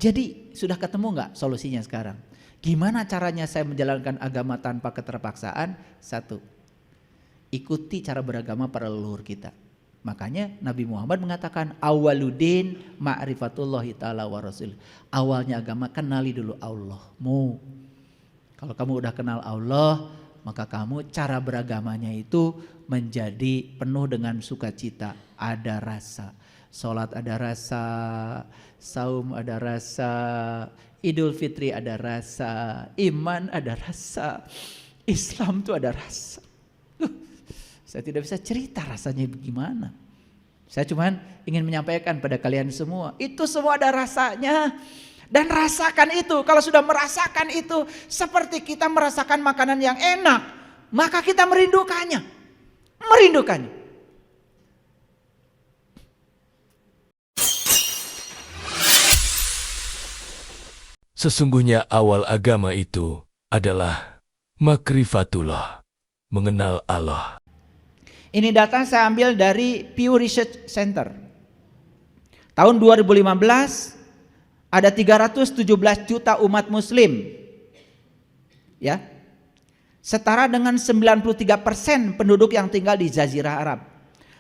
Jadi sudah ketemu nggak solusinya sekarang? Gimana caranya saya menjalankan agama tanpa keterpaksaan? Satu, ikuti cara beragama para leluhur kita. Makanya Nabi Muhammad mengatakan awaludin ma'rifatullahi ta'ala wa rasul. Awalnya agama kenali dulu Allahmu. Kalau kamu udah kenal Allah, maka kamu cara beragamanya itu menjadi penuh dengan sukacita, ada rasa. Sholat ada rasa, saum ada rasa, Idul Fitri ada rasa, iman ada rasa, Islam itu ada rasa. Saya tidak bisa cerita rasanya bagaimana. Saya cuma ingin menyampaikan pada kalian semua, itu semua ada rasanya. Dan rasakan itu, kalau sudah merasakan itu seperti kita merasakan makanan yang enak, maka kita merindukannya. Merindukannya. Sesungguhnya awal agama itu adalah makrifatullah, mengenal Allah. Ini data saya ambil dari Pew Research Center. Tahun 2015 ada 317 juta umat muslim. Ya. Setara dengan 93% penduduk yang tinggal di Jazirah Arab.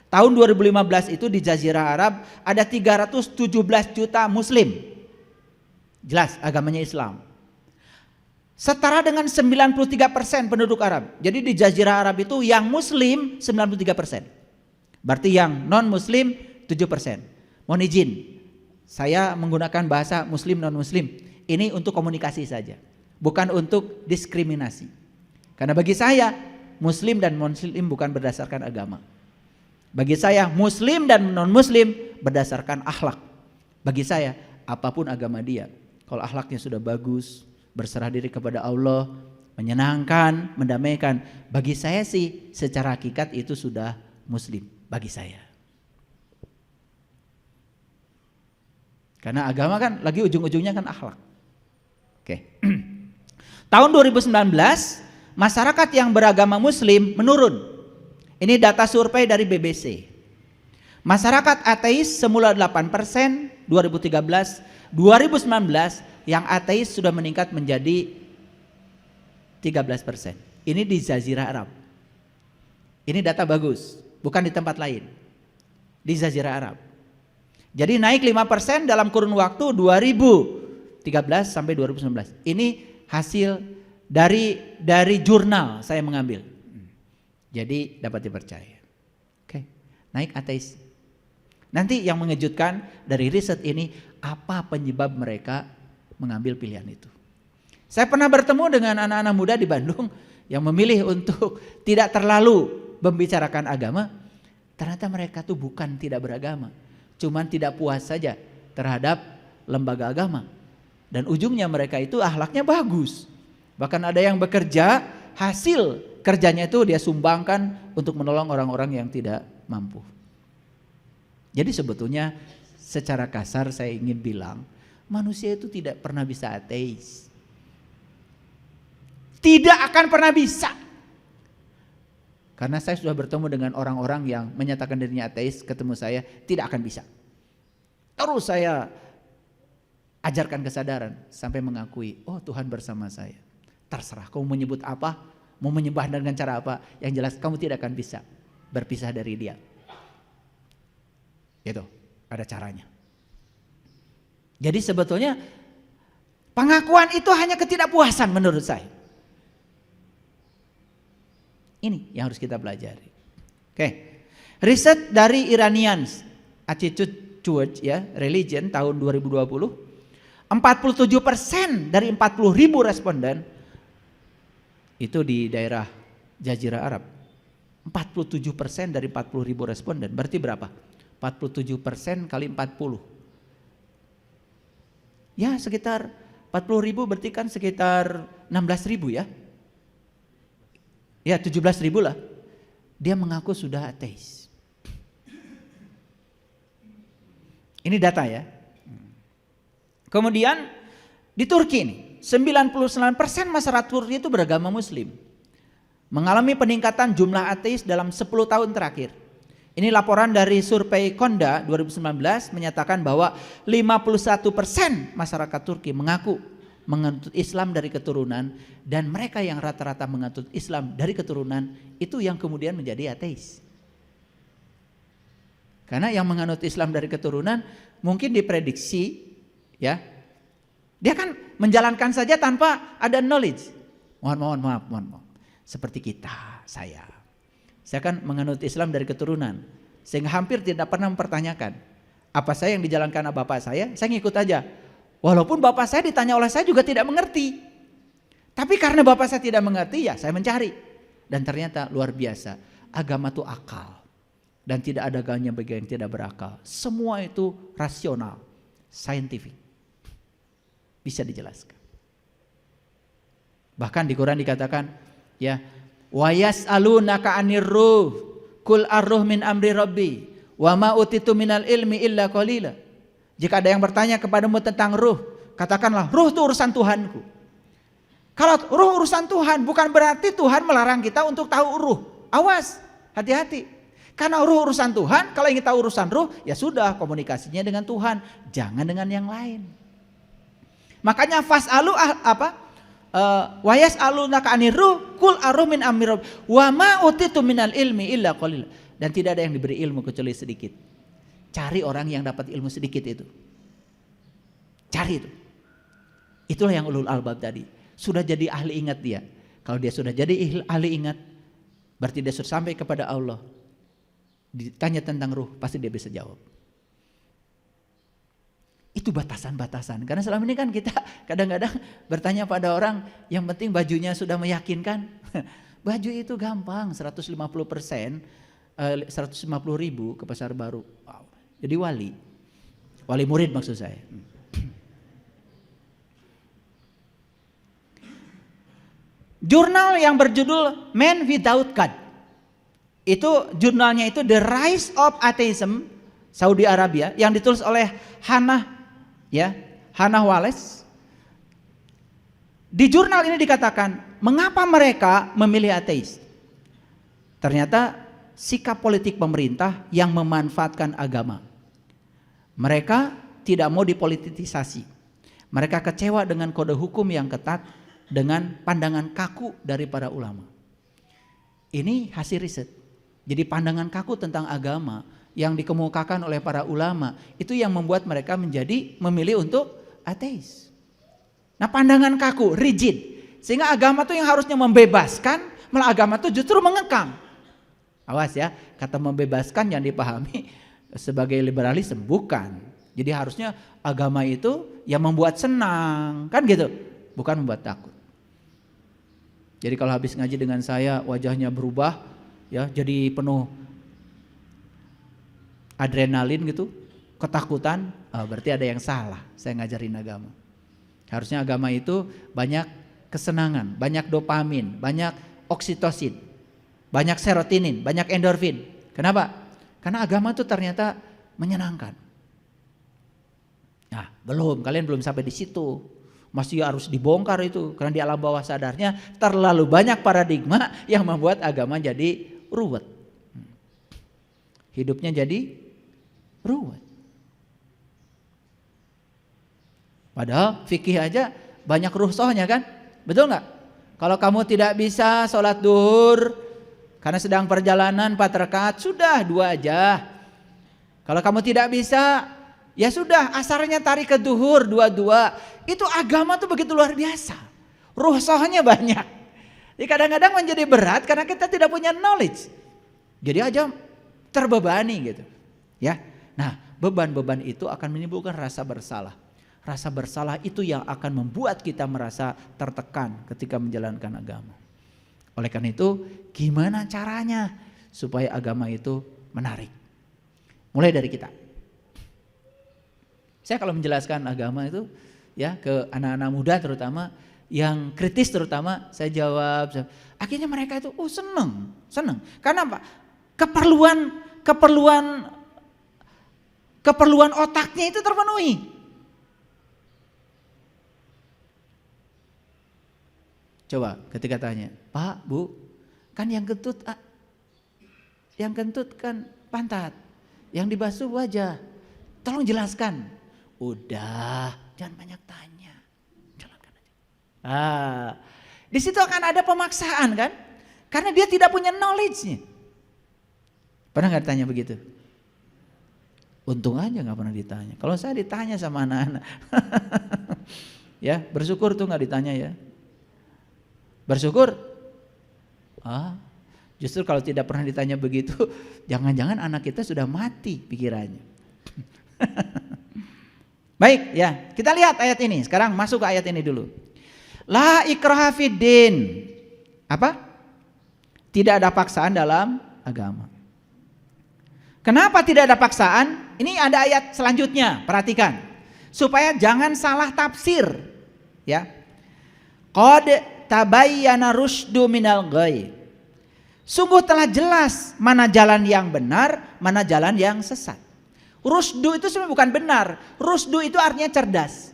Tahun 2015 itu di Jazirah Arab ada 317 juta muslim. Jelas agamanya Islam. Setara dengan 93% penduduk Arab. Jadi di Jazirah Arab itu yang muslim 93%. Berarti yang non muslim 7%. Mohon izin, saya menggunakan bahasa muslim non muslim. Ini untuk komunikasi saja, bukan untuk diskriminasi. Karena bagi saya muslim dan non muslim bukan berdasarkan agama. Bagi saya muslim dan non muslim berdasarkan akhlak. Bagi saya apapun agama dia, kalau akhlaknya sudah bagus, berserah diri kepada Allah, menyenangkan, mendamaikan, bagi saya sih secara hakikat itu sudah muslim bagi saya. Karena agama kan lagi ujung-ujungnya kan akhlak. Oke. Tahun 2019 masyarakat yang beragama muslim menurun. Ini data survei dari BBC. Masyarakat ateis semula 8% 2013, 2019 yang ateis sudah meningkat menjadi 13%. Ini di Jazirah Arab. Ini data bagus, bukan di tempat lain. Di Jazirah Arab. Jadi naik 5% dalam kurun waktu 2013 sampai 2019. Ini hasil dari jurnal saya mengambil. Jadi dapat dipercaya. Oke, naik ateis. Nanti yang mengejutkan dari riset ini, apa penyebab mereka mengambil pilihan itu. Saya pernah bertemu dengan anak-anak muda di Bandung yang memilih untuk tidak terlalu membicarakan agama. Ternyata mereka tuh bukan tidak beragama, cuman tidak puas saja terhadap lembaga agama. Dan ujungnya mereka itu akhlaknya bagus. Bahkan ada yang bekerja, hasil kerjanya itu dia sumbangkan untuk menolong orang-orang yang tidak mampu. Jadi sebetulnya secara kasar saya ingin bilang, manusia itu tidak pernah bisa ateis. Tidak akan pernah bisa. Karena saya sudah bertemu dengan orang-orang yang menyatakan dirinya ateis, ketemu saya, tidak akan bisa. Terus saya ajarkan kesadaran sampai mengakui, oh Tuhan bersama saya. Terserah kamu menyebut apa, mau menyembah dengan cara apa, yang jelas kamu tidak akan bisa berpisah dari dia. Itu ada caranya. Jadi sebetulnya pengakuan itu hanya ketidakpuasan menurut saya. Ini yang harus kita pelajari. Oke. Riset dari Iranians Attitude Towards Religion tahun 2020, 47% dari 40.000 responden itu di daerah Jazirah Arab. 47% dari 40.000 responden, berarti berapa? 47% kali 40. Ya sekitar 40.000 berarti kan sekitar 16.000 ya. Ya 17.000 lah. Dia mengaku sudah ateis. Ini data ya. Kemudian di Turki ini 99% masyarakat Turki itu beragama muslim. Mengalami peningkatan jumlah ateis dalam 10 tahun terakhir. Ini laporan dari survei Konda 2019 menyatakan bahwa 51% masyarakat Turki mengaku menganut Islam dari keturunan, dan mereka yang rata-rata menganut Islam dari keturunan itu yang kemudian menjadi ateis. Karena yang menganut Islam dari keturunan mungkin diprediksi, ya, dia kan menjalankan saja tanpa ada knowledge. Mohon maaf. Seperti kita, saya kan menganut Islam dari keturunan, sehingga hampir tidak pernah mempertanyakan apa saya yang dijalankan bapak saya ngikut aja. Walaupun bapak saya ditanya oleh saya juga tidak mengerti. Tapi karena bapak saya tidak mengerti, ya saya mencari. Dan ternyata luar biasa, agama itu akal. Dan tidak ada agamanya bagi yang tidak berakal. Semua itu rasional, scientific. Bisa dijelaskan. Bahkan di Quran dikatakan, ya, wa yas'alunaka 'anir ruh qul ar-ruh min amri rabbi wa ma utitu minal ilmi illa qalila. Jika ada yang bertanya kepadamu tentang ruh, katakanlah ruh itu urusan Tuhanku. Kalau ruh urusan Tuhan, bukan berarti Tuhan melarang kita untuk tahu ruh. Awas, hati-hati. Karena ruh urusan Tuhan, kalau ingin tahu urusan ruh, ya sudah, komunikasinya dengan Tuhan, jangan dengan yang lain. Makanya fas'alu wa yas'alunaka 'anir ruh qul ar-ruh min amri rabbi wa ma utitu minal ilmi illa qalila. Dan tidak ada yang diberi ilmu kecuali sedikit. Cari orang yang dapat ilmu sedikit itu. Cari itu. Itulah yang ulul albab tadi. Sudah jadi ahli ingat dia. Kalau dia sudah jadi ahli ingat, berarti dia sudah sampai kepada Allah. Ditanya tentang ruh, pasti dia bisa jawab. Itu batasan-batasan. Karena selama ini kan kita kadang-kadang bertanya pada orang, yang penting bajunya sudah meyakinkan. Baju itu gampang, 150%, 150.000 ke pasar baru. Wow. Jadi wali murid maksud saya. Jurnal yang berjudul Man Without God, itu jurnalnya itu The Rise of Atheism Saudi Arabia, yang ditulis oleh Hannah Wallace. Di jurnal ini dikatakan mengapa mereka memilih ateis. Ternyata sikap politik pemerintah yang memanfaatkan agama. Mereka tidak mau dipolitisasi. Mereka kecewa dengan kode hukum yang ketat, dengan pandangan kaku dari para ulama. Ini hasil riset. Jadi pandangan kaku tentang agama yang dikemukakan oleh para ulama, itu yang membuat mereka memilih untuk ateis. Nah, pandangan kaku, rigid. Sehingga agama itu yang harusnya membebaskan, malah agama itu justru mengekang. Awas ya, kata membebaskan yang dipahami sebagai liberalisme, bukan. Jadi harusnya agama itu yang membuat senang, kan gitu, bukan membuat takut. Jadi kalau habis ngaji dengan saya wajahnya berubah, ya, jadi penuh adrenalin gitu, ketakutan, berarti ada yang salah. Saya ngajarin agama. Harusnya agama itu banyak kesenangan, banyak dopamin, banyak oksitosin, banyak serotonin, banyak endorfin. Kenapa? Karena agama itu ternyata menyenangkan. Nah, kalian belum sampai di situ. Masih harus dibongkar itu, karena di alam bawah sadarnya terlalu banyak paradigma yang membuat agama jadi ruwet. Hidupnya jadi ruwet. Padahal fikih aja banyak ruhsohnya kan? Betul nggak? Kalau kamu tidak bisa sholat duhur karena sedang perjalanan 4 rakaat, sudah 2 aja. Kalau kamu tidak bisa, ya sudah asarnya tarik ke duhur 2-2. Itu agama tuh begitu luar biasa. Ruhsohnya banyak. Jadi kadang-kadang menjadi berat karena kita tidak punya knowledge. Jadi aja terbebani gitu. Ya. Nah, beban-beban itu akan menimbulkan rasa bersalah. Rasa bersalah itu yang akan membuat kita merasa tertekan ketika menjalankan agama. Oleh karena itu, gimana caranya supaya agama itu menarik? Mulai dari kita. Saya kalau menjelaskan agama itu ya ke anak-anak muda terutama, yang kritis terutama, saya jawab. Akhirnya mereka itu seneng. Karena apa? Keperluan otaknya itu terpenuhi. Coba ketika tanya, Pak, Bu, kan yang kentut kan pantat, yang dibasuh wajah. Tolong jelaskan. Udah, jangan banyak tanya. Jalankan aja. Di situ akan ada pemaksaan kan? Karena dia tidak punya knowledge-nya. Pernah nggak ditanya begitu? Untung aja nggak pernah ditanya. Kalau saya ditanya sama anak-anak, ya bersyukur tuh nggak ditanya ya. Bersyukur. Justru kalau tidak pernah ditanya begitu, jangan-jangan anak kita sudah mati pikirannya. Baik ya, kita lihat ayat ini. Sekarang masuk ke ayat ini dulu. La ikraha fiddin. Apa? Tidak ada paksaan dalam agama. Kenapa tidak ada paksaan? Ini ada ayat selanjutnya, perhatikan. Supaya jangan salah tafsir. Ya. Qad tabayyana rusydu minal ghayy. Sungguh telah jelas mana jalan yang benar, mana jalan yang sesat. Rusdu itu sebenarnya bukan benar. Rusdu itu artinya cerdas.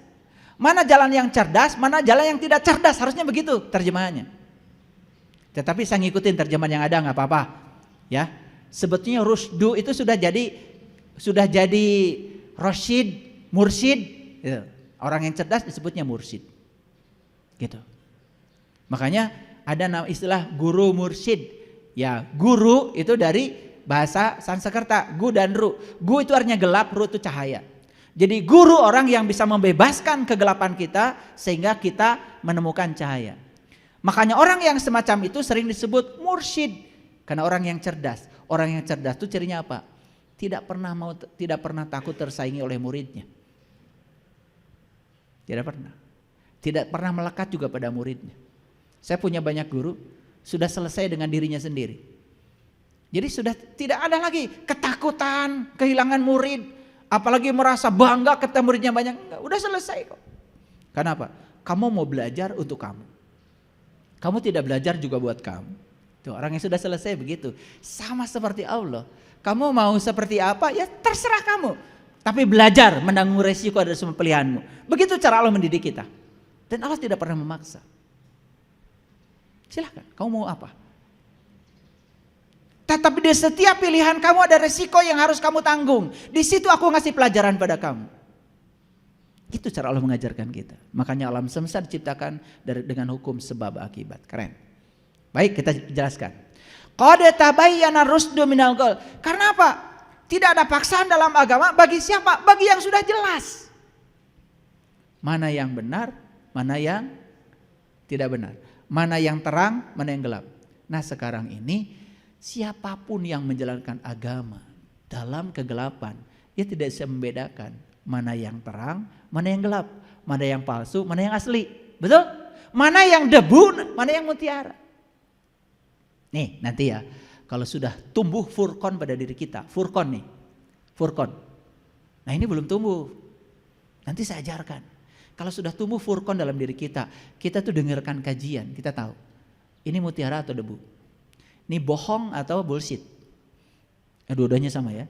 Mana jalan yang cerdas, mana jalan yang tidak cerdas. Harusnya begitu terjemahannya. Tetapi saya ngikutin terjemahan yang ada nggak apa-apa. Ya, sebetulnya rusdu itu sudah jadi rosyid, mursyid. Gitu. Orang yang cerdas disebutnya mursyid. Gitu. Makanya ada nama istilah guru mursyid. Ya, guru itu dari bahasa Sanskerta, gu dan ru. Gu itu artinya gelap, ru itu cahaya. Jadi guru orang yang bisa membebaskan kegelapan kita sehingga kita menemukan cahaya. Makanya orang yang semacam itu sering disebut mursyid karena orang yang cerdas. Orang yang cerdas itu cirinya apa? Tidak pernah takut tersaingi oleh muridnya. Tidak pernah. Tidak pernah melekat juga pada muridnya. Saya punya banyak guru sudah selesai dengan dirinya sendiri. Jadi sudah tidak ada lagi ketakutan kehilangan murid, apalagi merasa bangga ketika muridnya banyak. Enggak, udah selesai kok. Kenapa? Kamu mau belajar untuk kamu. Kamu tidak belajar juga buat kamu. Tuh, orang yang sudah selesai begitu. Sama seperti Allah. Kamu mau seperti apa? Ya terserah kamu. Tapi belajar menanggung resiko dari semua pilihanmu. Begitu cara Allah mendidik kita. Dan Allah tidak pernah memaksa. Silahkan, kamu mau apa? Tetapi di setiap pilihan kamu ada resiko yang harus kamu tanggung. Di situ aku ngasih pelajaran pada kamu. Itu cara Allah mengajarkan kita. Makanya alam semesta diciptakan dengan hukum sebab akibat. Keren. Baik, kita jelaskan. Qad tabayyana rusdu minal ghayy. Karena apa? Tidak ada paksaan dalam agama bagi siapa? Bagi yang sudah jelas. Mana yang benar, mana yang tidak benar. Mana yang terang, mana yang gelap. Nah sekarang ini siapapun yang menjalankan agama dalam kegelapan, dia tidak bisa membedakan mana yang terang, mana yang gelap, mana yang palsu, mana yang asli. Betul? Mana yang debu, mana yang mutiara. Nih nanti ya, kalau sudah tumbuh furqon pada diri kita, furqon nih, furqon. Nah ini belum tumbuh, nanti saya ajarkan. Kalau sudah tumbuh furqon dalam diri kita, kita tuh dengarkan kajian, kita tahu ini mutiara atau debu, ini bohong atau bullshit. Dua-duanya sama ya.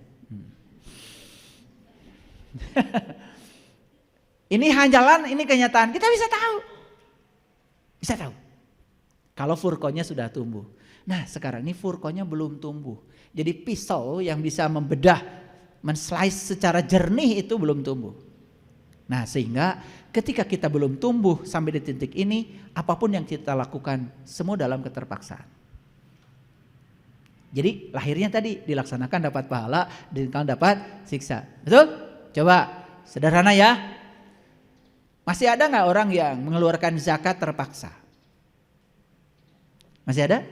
Ini hanjalan, ini kenyataan, kita bisa tahu. Bisa tahu. Kalau furqonnya sudah tumbuh. Nah sekarang ini furqonnya belum tumbuh. Jadi pisau yang bisa membedah, men-slice secara jernih itu belum tumbuh. Nah sehingga ketika kita belum tumbuh sampai di titik ini, apapun yang kita lakukan semua dalam keterpaksaan. Jadi lahirnya tadi dilaksanakan dapat pahala, dilaksanakan dapat siksa. Betul? Coba sederhana ya. Masih ada gak orang yang mengeluarkan zakat terpaksa? Masih ada?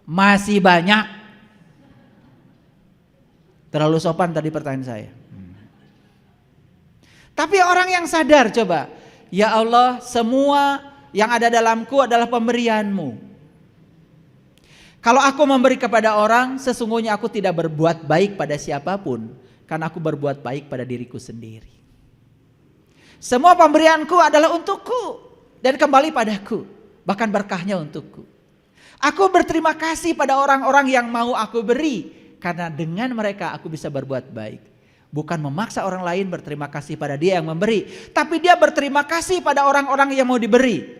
Masih banyak. Terlalu sopan tadi pertanyaan saya. Tapi orang yang sadar coba, ya Allah semua yang ada dalamku adalah pemberianmu. Kalau aku memberi kepada orang, sesungguhnya aku tidak berbuat baik pada siapapun, karena aku berbuat baik pada diriku sendiri. Semua pemberianku adalah untukku dan kembali padaku, bahkan berkahnya untukku. Aku berterima kasih pada orang-orang yang mau aku beri, karena dengan mereka aku bisa berbuat baik. Bukan memaksa orang lain berterima kasih pada dia yang memberi, tapi dia berterima kasih pada orang-orang yang mau diberi.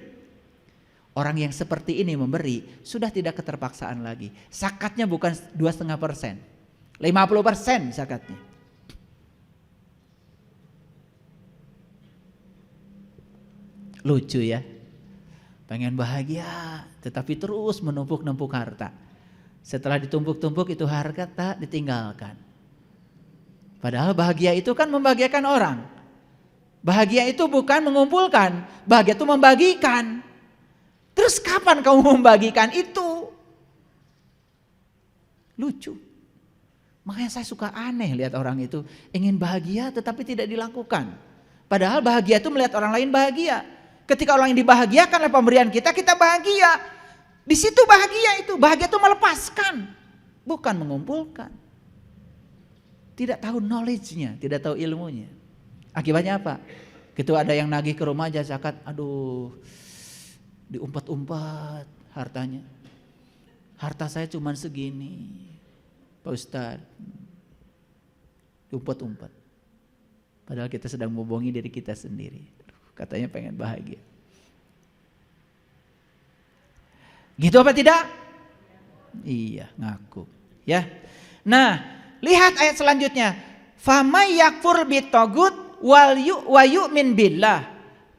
Orang yang seperti ini memberi sudah tidak keterpaksaan lagi. Zakatnya bukan 2,5%. 50% zakatnya. Lucu ya. Pengen bahagia, tetapi terus menumpuk-numpuk harta. Setelah ditumpuk-tumpuk itu harta tak ditinggalkan. Padahal bahagia itu kan membahagiakan orang. Bahagia itu bukan mengumpulkan, bahagia itu membagikan. Terus kapan kamu membagikan itu? Lucu. Makanya saya suka aneh lihat orang itu ingin bahagia tetapi tidak dilakukan. Padahal bahagia itu melihat orang lain bahagia. Ketika orang yang dibahagiakan oleh pemberian kita, kita bahagia. Di situ bahagia itu. Bahagia itu melepaskan, bukan mengumpulkan. Tidak tahu knowledge-nya, tidak tahu ilmunya. Akibatnya apa? Gitu ada yang nagih ke rumah aja zakat, aduh, diumpat-umpat hartanya. Harta saya cuma segini, Pak Ustadz. Diumpat-umpat. Padahal kita sedang membohongi diri kita sendiri. Katanya pengen bahagia. Gitu apa tidak? Iya, ngaku. Ya. Nah, lihat ayat selanjutnya. Famay yakfur bitagut wa yu'min billah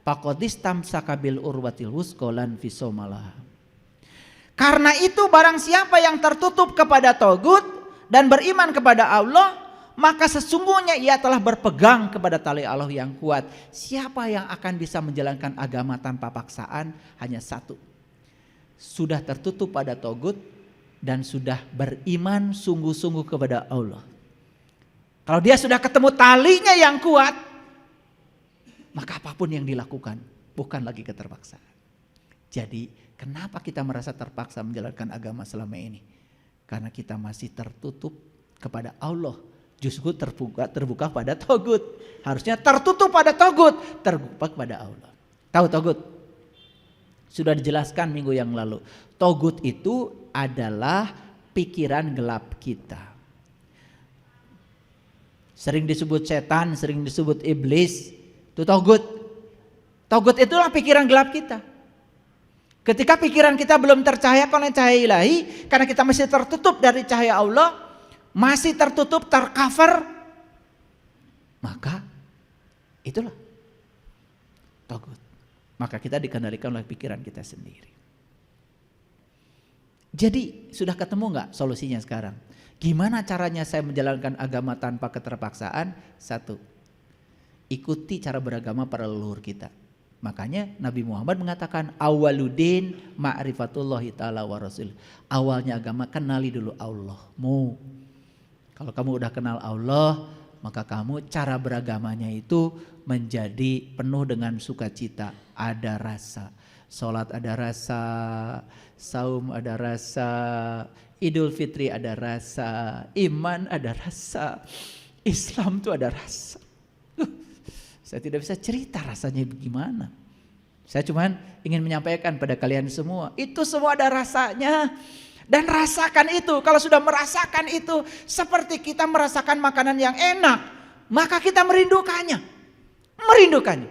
faqad istamsaka bil urwatil wusqa lan fisamalah. Karena itu barang siapa yang tertutup kepada tagut dan beriman kepada Allah, maka sesungguhnya ia telah berpegang kepada tali Allah yang kuat. Siapa yang akan bisa menjalankan agama tanpa paksaan? Hanya satu. Sudah tertutup pada tagut dan sudah beriman sungguh-sungguh kepada Allah. Kalau dia sudah ketemu talinya yang kuat, maka apapun yang dilakukan bukan lagi keterpaksaan. Jadi kenapa kita merasa terpaksa menjalankan agama selama ini? Karena kita masih tertutup kepada Allah. Justru terbuka pada tagut. Harusnya tertutup pada tagut, terbuka pada Allah. Tahu tagut? Sudah dijelaskan minggu yang lalu. Tagut itu adalah pikiran gelap kita. Sering disebut setan, sering disebut iblis. Itu tagut. Tagut itulah pikiran gelap kita. Ketika pikiran kita belum tercahayakan oleh cahaya ilahi, karena kita masih tertutup dari cahaya Allah, masih tertutup, tercover, maka itulah tagut. Maka kita dikendalikan oleh pikiran kita sendiri. Jadi sudah ketemu nggak solusinya sekarang? Gimana caranya saya menjalankan agama tanpa keterpaksaan? Satu, ikuti cara beragama para leluhur kita. Makanya Nabi Muhammad mengatakan awaludin ma'rifatullahi ta'ala wa rasul. Awalnya agama kenali dulu Allahmu. Kalau kamu udah kenal Allah, maka kamu cara beragamanya itu menjadi penuh dengan sukacita, ada rasa. Salat ada rasa, saum ada rasa, Idul Fitri ada rasa, iman ada rasa, Islam itu ada rasa. Saya tidak bisa cerita rasanya bagaimana. Saya cuma ingin menyampaikan pada kalian semua, itu semua ada rasanya. Dan rasakan itu, kalau sudah merasakan itu seperti kita merasakan makanan yang enak, maka kita merindukannya. Merindukannya.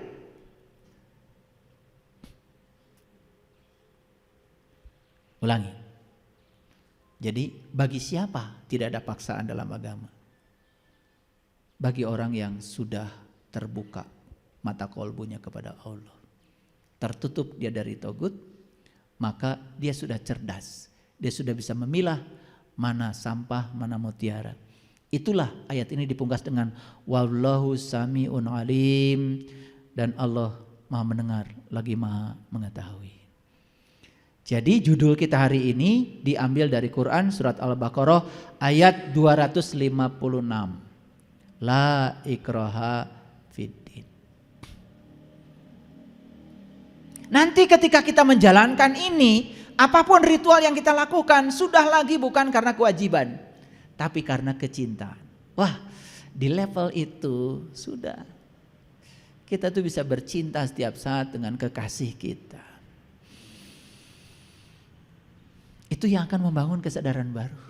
Ulangi. Jadi bagi siapa tidak ada paksaan dalam agama? Bagi orang yang sudah terbuka mata kolbunya kepada Allah. Tertutup dia dari tagut, maka dia sudah cerdas. Dia sudah bisa memilah mana sampah, mana mutiara. Itulah ayat ini dipungkas dengan wallahu sami'un alim, dan Allah Maha mendengar lagi Maha mengetahui. Jadi judul kita hari ini diambil dari Quran surat Al-Baqarah ayat 256. La ikraha fiddin. Nanti ketika kita menjalankan ini, apapun ritual yang kita lakukan sudah lagi bukan karena kewajiban, tapi karena kecintaan. Wah, di level itu sudah kita tuh bisa bercinta setiap saat dengan kekasih kita. Itu yang akan membangun kesadaran baru.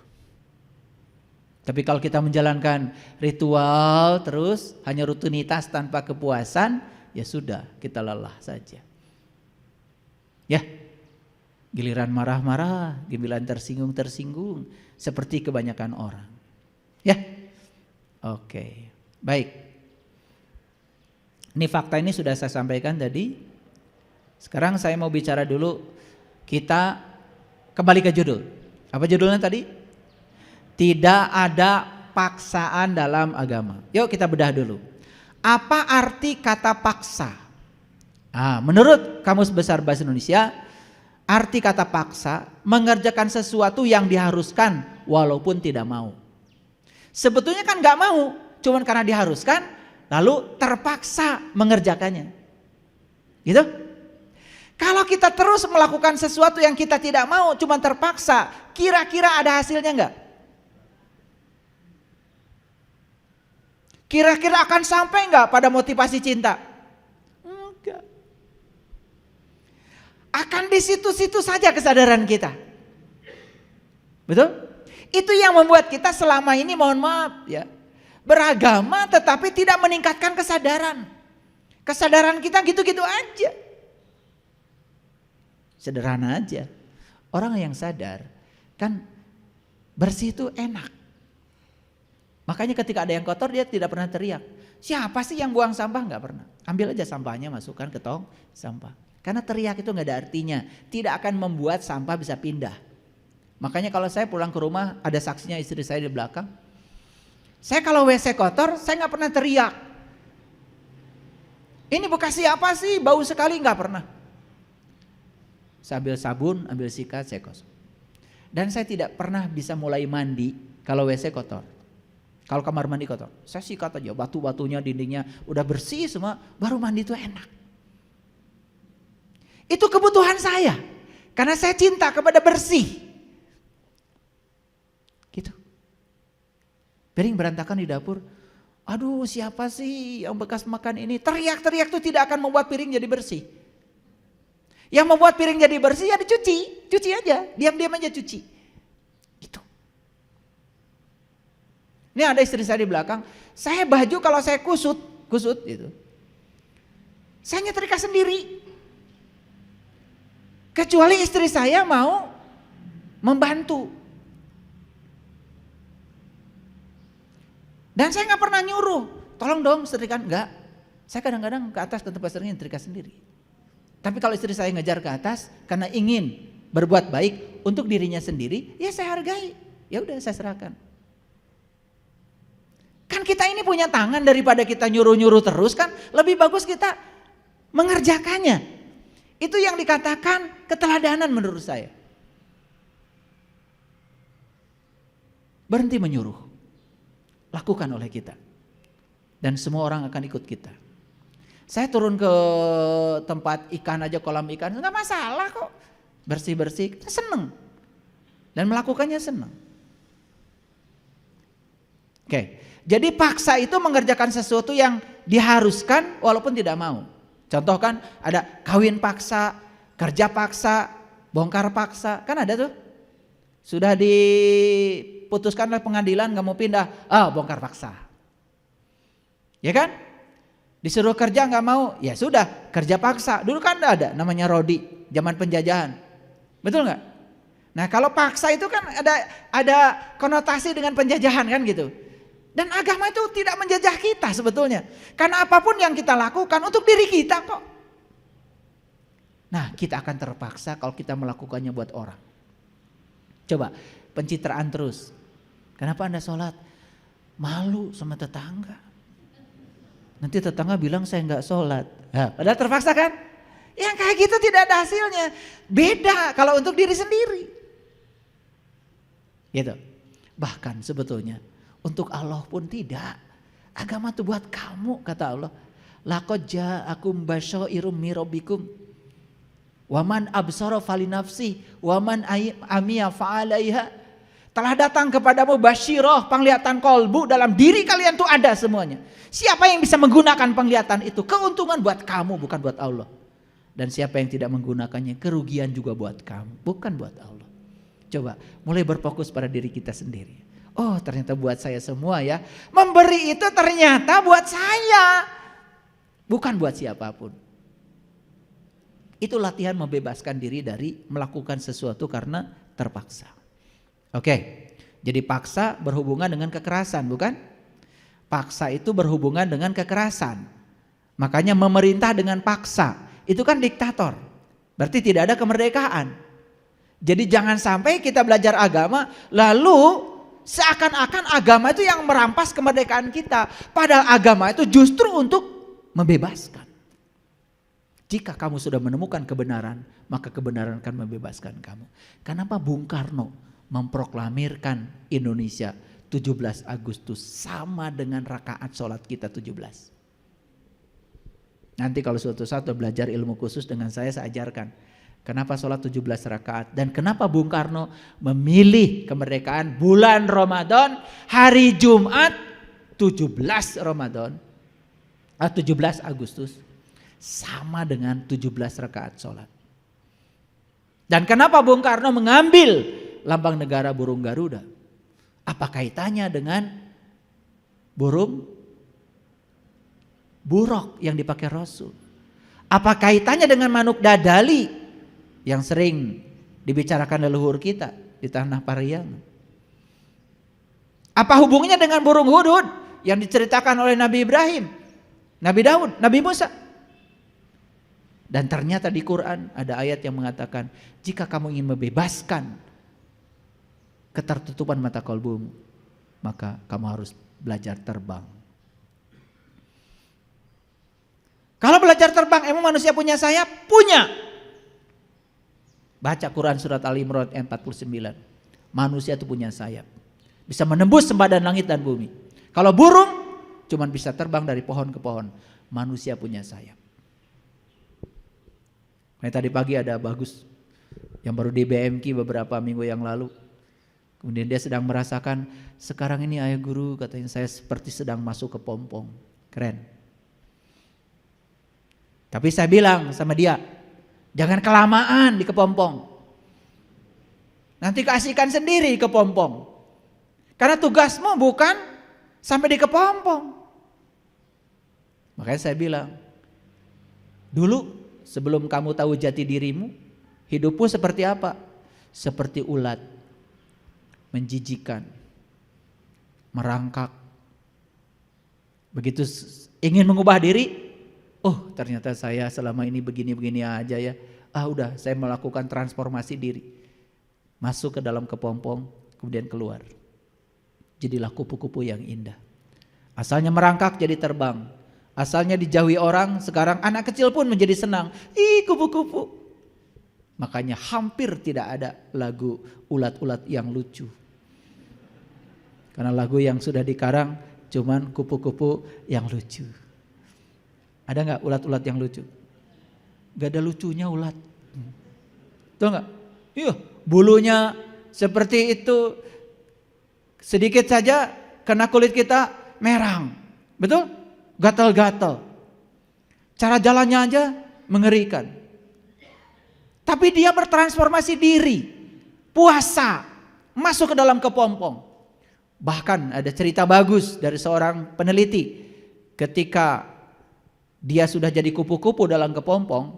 Tapi kalau kita menjalankan ritual terus, hanya rutinitas tanpa kepuasan, ya sudah, kita lelah saja. Ya, giliran marah-marah, giliran tersinggung-tersinggung, seperti kebanyakan orang. Ya. Oke. Baik. Ini fakta ini sudah saya sampaikan tadi. Sekarang saya mau bicara dulu, kita kembali ke judul. Apa judulnya tadi? Tidak ada paksaan dalam agama. Yuk kita bedah dulu. Apa arti kata paksa? Menurut Kamus Besar Bahasa Indonesia, arti kata paksa mengerjakan sesuatu yang diharuskan walaupun tidak mau. Sebetulnya kan gak mau, cuman karena diharuskan lalu terpaksa mengerjakannya. Gitu? Kalau kita terus melakukan sesuatu yang kita tidak mau, cuman terpaksa, kira-kira ada hasilnya gak? Kira-kira akan sampai gak pada motivasi cinta? Enggak. Akan di situ-situ saja kesadaran kita. Betul? Itu yang membuat kita selama ini, mohon maaf ya, beragama tetapi tidak meningkatkan kesadaran. Kesadaran kita gitu-gitu aja. Sederhana aja. Orang yang sadar kan bersih itu enak. Makanya ketika ada yang kotor dia tidak pernah teriak. Siapa sih yang buang sampah? Gak pernah. Ambil aja sampahnya, masukkan ke tong sampah. Karena teriak itu gak ada artinya. Tidak akan membuat sampah bisa pindah. Makanya kalau saya pulang ke rumah, ada saksinya istri saya di belakang. Saya kalau WC kotor, saya gak pernah teriak. Ini bekas siapa sih? Bau sekali, gak pernah. Saya ambil sabun, ambil sikat, saya gosok. Dan saya tidak pernah bisa mulai mandi kalau WC kotor. Kalau kamar mandi kotor, saya sikat aja, batu-batunya, dindingnya udah bersih semua, baru mandi itu enak. Itu kebutuhan saya, karena saya cinta kepada bersih. Gitu. Piring berantakan di dapur, aduh siapa sih yang bekas makan ini? Teriak-teriak itu tidak akan membuat piring jadi bersih. Yang membuat piring jadi bersih ya dicuci, cuci aja, diam-diam aja cuci. Gitu. Ini ada istri saya di belakang, saya baju kalau saya kusut gitu. Saya nyetrika sendiri. Kecuali istri saya mau membantu. Dan saya gak pernah nyuruh, tolong dong setrikaan, enggak. Saya kadang-kadang ke atas ke tempat sering nyetrika sendiri. Tapi kalau istri saya ngejar ke atas karena ingin berbuat baik untuk dirinya sendiri, ya saya hargai. Ya udah saya serahkan. Kan kita ini punya tangan, daripada kita nyuruh-nyuruh terus kan lebih bagus kita mengerjakannya. Itu yang dikatakan keteladanan menurut saya. Berhenti menyuruh. Lakukan oleh kita. Dan semua orang akan ikut kita. Saya turun ke tempat ikan aja, kolam ikan, enggak masalah kok. Bersih-bersih, kita seneng. Dan melakukannya seneng. Oke, jadi paksa itu mengerjakan sesuatu yang diharuskan walaupun tidak mau. Contoh kan ada kawin paksa, kerja paksa, bongkar paksa, kan ada tuh. Sudah diputuskan oleh pengadilan gak mau pindah, bongkar paksa. Ya kan? Disuruh kerja gak mau, ya sudah kerja paksa. Dulu kan ada namanya Rodi, zaman penjajahan. Betul gak? Nah kalau paksa itu kan ada konotasi dengan penjajahan kan gitu. Dan agama itu tidak menjajah kita sebetulnya. Karena apapun yang kita lakukan untuk diri kita kok. Nah kita akan terpaksa kalau kita melakukannya buat orang. Coba pencitraan terus. Kenapa Anda sholat? Malu sama tetangga. Nanti tetangga bilang saya nggak sholat. Padahal terpaksa kan? Yang kayak gitu tidak ada hasilnya. Beda kalau untuk diri sendiri. Gitu. Bahkan sebetulnya untuk Allah pun tidak. Agama itu buat kamu kata Allah. Laqad ja'akum basyairum mirabbikum. Waman absara falinafsi. Waman amiya fa'alaiha. Telah datang kepadamu basyirah, penglihatan kolbu, dalam diri kalian tuh ada semuanya. Siapa yang bisa menggunakan penglihatan itu? Keuntungan buat kamu, bukan buat Allah. Dan siapa yang tidak menggunakannya, kerugian juga buat kamu, bukan buat Allah. Coba mulai berfokus pada diri kita sendiri. Oh ternyata buat saya semua ya. Memberi itu ternyata buat saya, bukan buat siapapun. Itu latihan membebaskan diri dari melakukan sesuatu karena terpaksa. Oke, Jadi paksa berhubungan dengan kekerasan, bukan? Paksa itu berhubungan dengan kekerasan. Makanya memerintah dengan paksa, itu kan diktator. Berarti tidak ada kemerdekaan. Jadi jangan sampai kita belajar agama lalu seakan-akan agama itu yang merampas kemerdekaan kita. Padahal agama itu justru untuk membebaskan. Jika kamu sudah menemukan kebenaran, maka kebenaran akan membebaskan kamu. Kenapa Bung Karno memproklamirkan Indonesia 17 Agustus sama dengan rakaat sholat kita 17? Nanti kalau suatu saat belajar ilmu khusus dengan saya ajarkan kenapa sholat 17 rakaat dan kenapa Bung Karno memilih kemerdekaan bulan Ramadan hari Jumat 17 Ramadan 17 Agustus sama dengan 17 rakaat sholat. Dan kenapa Bung Karno mengambil lambang negara burung Garuda? Apa kaitannya dengan burung burok yang dipakai Rasul? Apa kaitannya dengan manuk dadali yang sering dibicarakan leluhur kita di tanah Pariangan? Apa hubungannya dengan burung hudhud yang diceritakan oleh Nabi Ibrahim, Nabi Daud, Nabi Musa? Dan ternyata di Quran ada ayat yang mengatakan, jika kamu ingin membebaskan ketertutupan mata kalbumu, maka kamu harus belajar terbang. Kalau belajar terbang, emang manusia punya sayap? Punya. Baca Quran surat Al-Imran ayat 49. Manusia itu punya sayap. Bisa menembus sempadan langit dan bumi. Kalau burung cuma bisa terbang dari pohon ke pohon. Manusia punya sayap. Nah, tadi pagi ada Bagus yang baru di BMK beberapa minggu yang lalu. Kemudian dia sedang merasakan, sekarang ini ayah guru katanya saya seperti sedang masuk ke pompong. Keren. Tapi saya bilang sama dia, jangan kelamaan di kepompong. Nanti keasikan sendiri ke pompong. Karena tugasmu bukan sampai di kepompong. Makanya saya bilang, dulu sebelum kamu tahu jati dirimu, hidupmu seperti apa? Seperti ulat, menjijikan, merangkak. Begitu ingin mengubah diri, oh ternyata saya selama ini begini-begini aja ya. Udah saya melakukan transformasi diri. Masuk ke dalam kepompong, kemudian keluar. Jadilah kupu-kupu yang indah. Asalnya merangkak jadi terbang. Asalnya dijauhi orang, sekarang anak kecil pun menjadi senang. Ih, kupu-kupu. Makanya hampir tidak ada lagu ulat-ulat yang lucu. Karena lagu yang sudah dikarang cuman kupu-kupu yang lucu. Ada nggak ulat-ulat yang lucu? Gak ada lucunya ulat. Tahu nggak? Iya, bulunya seperti itu. Sedikit saja kena kulit kita merang. Betul? Gatal-gatal. Cara jalannya aja mengerikan. Tapi dia bertransformasi diri. Puasa. Masuk ke dalam kepompong. Bahkan ada cerita bagus dari seorang peneliti. Ketika dia sudah jadi kupu-kupu dalam kepompong.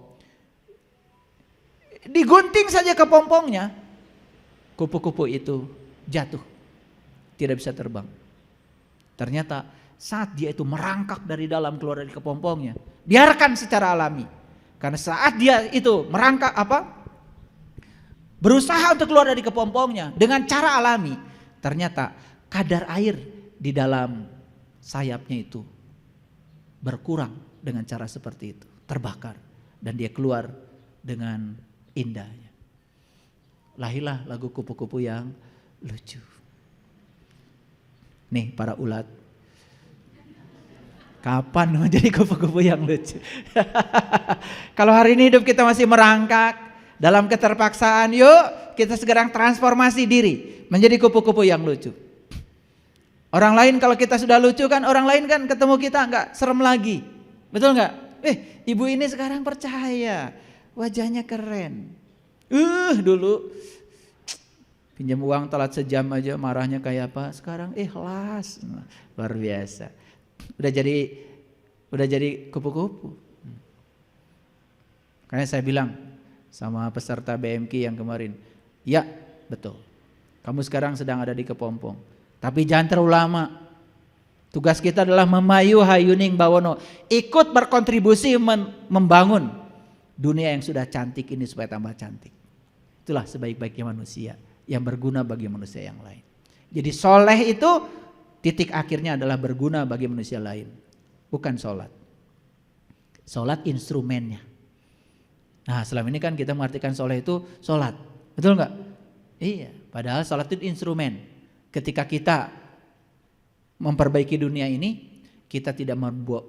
Digunting saja kepompongnya. Kupu-kupu itu jatuh. Tidak bisa terbang. Ternyata saat dia itu merangkak dari dalam keluar dari kepompongnya, biarkan secara alami. Karena saat dia itu merangkak berusaha untuk keluar dari kepompongnya dengan cara alami, ternyata kadar air di dalam sayapnya itu berkurang dengan cara seperti itu, terbakar dan dia keluar dengan indahnya. Lahirlah lagu kupu-kupu yang lucu. Nih para ulat, kapan mau jadi kupu-kupu yang lucu? Kalau hari ini hidup kita masih merangkak dalam keterpaksaan, yuk kita segera transformasi diri menjadi kupu-kupu yang lucu. Orang lain kalau kita sudah lucu kan, orang lain kan ketemu kita nggak serem lagi, betul nggak? Ibu ini sekarang percaya, wajahnya keren. Dulu pinjam uang telat sejam aja marahnya kayak apa, sekarang ikhlas, luar biasa. Udah jadi kupu-kupu. Karena saya bilang sama peserta BMK yang kemarin, ya betul. Kamu sekarang sedang ada di Kepompong. Tapi jangan terlalu lama. Tugas kita adalah memayu hayuning bawono. Ikut berkontribusi membangun dunia yang sudah cantik ini supaya tambah cantik. Itulah sebaik-baiknya manusia yang berguna bagi manusia yang lain. Jadi soleh itu titik akhirnya adalah berguna bagi manusia lain. Bukan sholat. Sholat instrumennya. Nah selama ini kan kita mengartikan soleh itu sholat. Betul nggak? Iya. Padahal sholat itu instrumen. Ketika kita memperbaiki dunia ini, kita tidak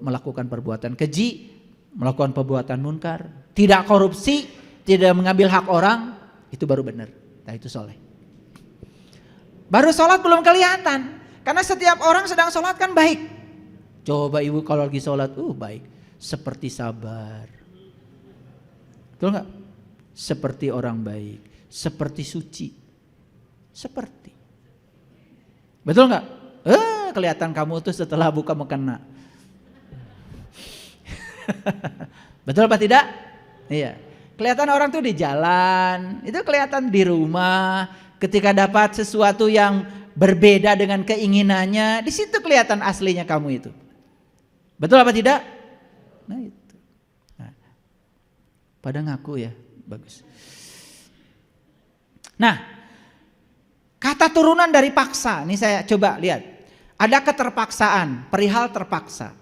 melakukan perbuatan keji, melakukan perbuatan munkar, tidak korupsi, tidak mengambil hak orang, itu baru benar. Nah itu soleh. Baru sholat belum kelihatan. Karena setiap orang sedang sholat kan baik. Coba ibu kalau lagi sholat, baik. Seperti sabar. Betul nggak? Seperti orang baik. Seperti suci. Seperti. Betul nggak? Kelihatan kamu tuh setelah buka mukena. Betul apa tidak? Iya. Kelihatan orang tuh di jalan, itu kelihatan di rumah. Ketika dapat sesuatu yang berbeda dengan keinginannya, di situ kelihatan aslinya kamu itu. Betul apa tidak? Nah itu. Nah, pada ngaku ya, bagus. Nah, kata turunan dari paksa, ini saya coba lihat. Ada keterpaksaan, perihal terpaksa.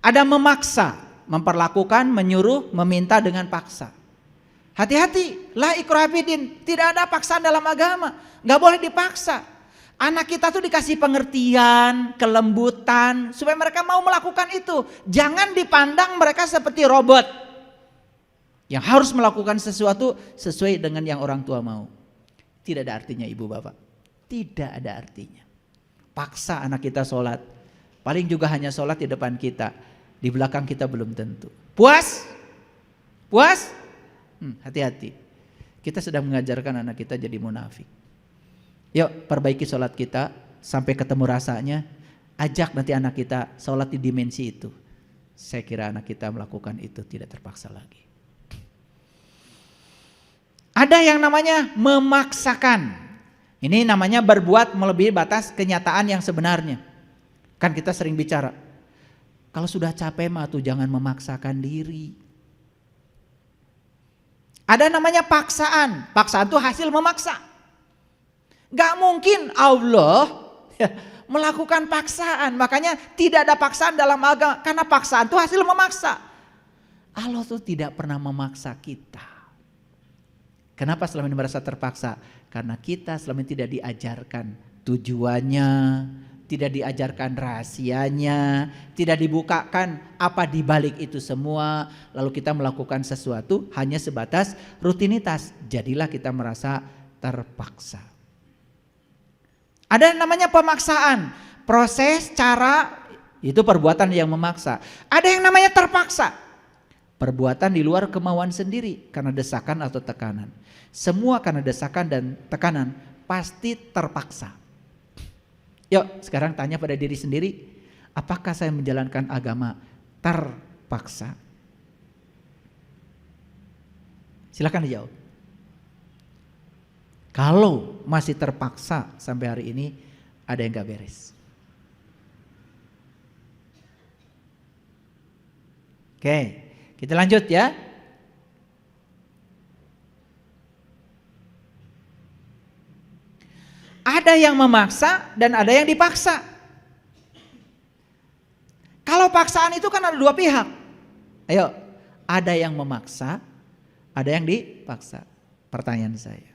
Ada memaksa, memperlakukan, menyuruh, meminta dengan paksa. Hati-hati, la ikraha fiddin, tidak ada paksaan dalam agama, nggak boleh dipaksa. Anak kita tuh dikasih pengertian, kelembutan, supaya mereka mau melakukan itu. Jangan dipandang mereka seperti robot yang harus melakukan sesuatu sesuai dengan yang orang tua mau. Tidak ada artinya ibu bapak, tidak ada artinya. Paksa anak kita sholat, paling juga hanya sholat di depan kita, di belakang kita belum tentu. Puas? Puas? Hati-hati, kita sedang mengajarkan anak kita jadi munafik. Yuk perbaiki sholat kita sampai ketemu rasanya. Ajak nanti anak kita sholat di dimensi itu. Saya kira anak kita melakukan itu tidak terpaksa lagi. Ada yang namanya memaksakan. Ini namanya berbuat melebihi batas kenyataan yang sebenarnya. Kan kita sering bicara, kalau sudah capek mah tuh jangan memaksakan diri. Ada namanya paksaan. Paksaan itu hasil memaksa. Gak mungkin Allah melakukan paksaan. Makanya tidak ada paksaan dalam agama. Karena paksaan itu hasil memaksa. Allah tuh tidak pernah memaksa kita. Kenapa selama ini merasa terpaksa? Karena kita selama ini tidak diajarkan tujuannya, tidak diajarkan rahasianya, tidak dibukakan apa di balik itu semua. Lalu kita melakukan sesuatu hanya sebatas rutinitas. Jadilah kita merasa terpaksa. Ada yang namanya pemaksaan, proses, cara, itu perbuatan yang memaksa. Ada yang namanya terpaksa, perbuatan di luar kemauan sendiri karena desakan atau tekanan. Semua karena desakan dan tekanan pasti terpaksa. Yuk sekarang tanya pada diri sendiri, apakah saya menjalankan agama terpaksa? Silakan dijawab. Kalau masih terpaksa sampai hari ini, ada yang gak beres. Oke, kita lanjut ya. Ada yang memaksa dan ada yang dipaksa. Kalau paksaan itu kan ada dua pihak. Ayo, ada yang memaksa, ada yang dipaksa. Pertanyaan saya,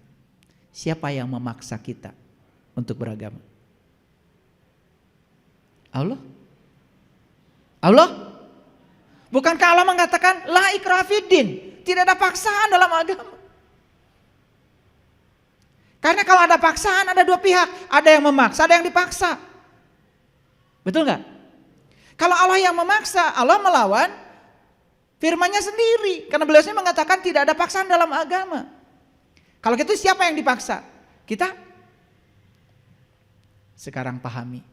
siapa yang memaksa kita untuk beragama? Allah? Allah? Bukankah Allah mengatakan la ikraha fiddin, tidak ada paksaan dalam agama? Karena kalau ada paksaan ada dua pihak, ada yang memaksa, ada yang dipaksa. Betul nggak? Kalau Allah yang memaksa, Allah melawan firman-Nya sendiri. Karena beliau sendiri mengatakan tidak ada paksaan dalam agama. Kalau gitu siapa yang dipaksa? Kita? Sekarang pahami,